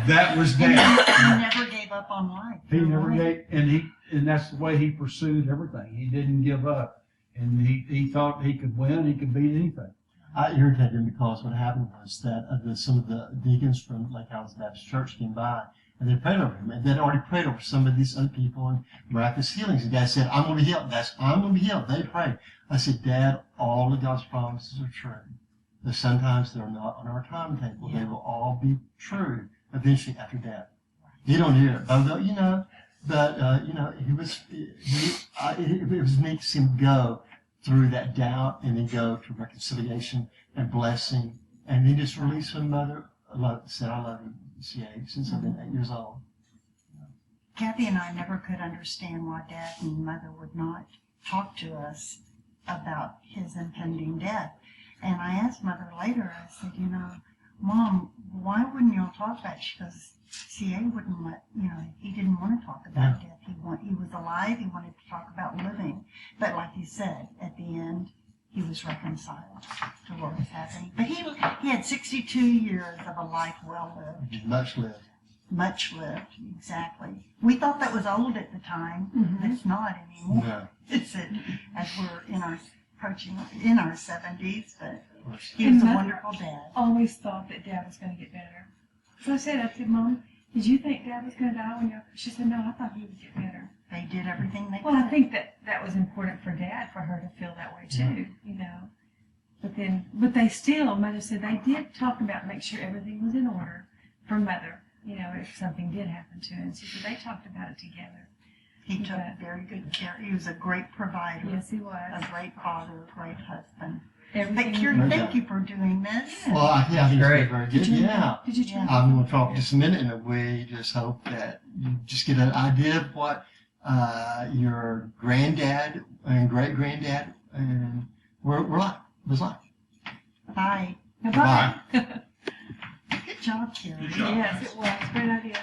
That was And Dad. he never gave up on life. He never gave, and that's the way he pursued everything. He didn't give up, and he thought he could win. He could beat anything. I irritated him because what happened was that some of the deacons from Lake Highlands Baptist Church came by and they prayed over him. And they'd already prayed over some of these other people and miraculous healings. And Dad said, "I'm going to be healed." I'm going to be healed. They prayed. I said, "Dad, all of God's promises are true. But sometimes they're not on our timetable. They will all be true eventually after death." You don't hear it, but it was neat to see him go through that doubt and then go to reconciliation and blessing, and then just release my mother. Said, "I love you, CA," since I've been 8 years old. Kathy and I never could understand why Dad and Mother would not talk to us about his impending death. And I asked Mother later, I said, "Mom, why wouldn't y'all talk about it?" She goes, "CA wouldn't let, he didn't want to talk about death. He was alive, he wanted to talk about living. But like you said, at the end, he was reconciled to what was happening. But he had 62 years of a life well lived. Much lived. Much lived, exactly. We thought that was old at the time. Mhm. It's not anymore. No. It's as we're approaching in our 70s, but Of course. he was a And wonderful dad. Always thought that Dad was going to get better. So I said, "Mom, did you think Dad was going to die when you?" She said, "No, I thought he would get better." They did everything they Well, I could. think that was important for Dad, for her to feel that way too, But they still, Mother said they did talk about make sure everything was in order for Mother, if something did happen to him. She said they talked about it together. He took Yeah. very good care. He was a great provider, Yes, he a was. great father, a great husband. Everything But was Kieran, in thank order. you for doing this. Well, I think it's Great. very Did good. you? Yeah. Did you try? Yeah. I'm going to talk just a minute, and we just hope that you just get an idea of what your granddad and great granddad and was like. Bye. Bye-bye. Good job, Kieran. Good job. Yes, it was. Great idea.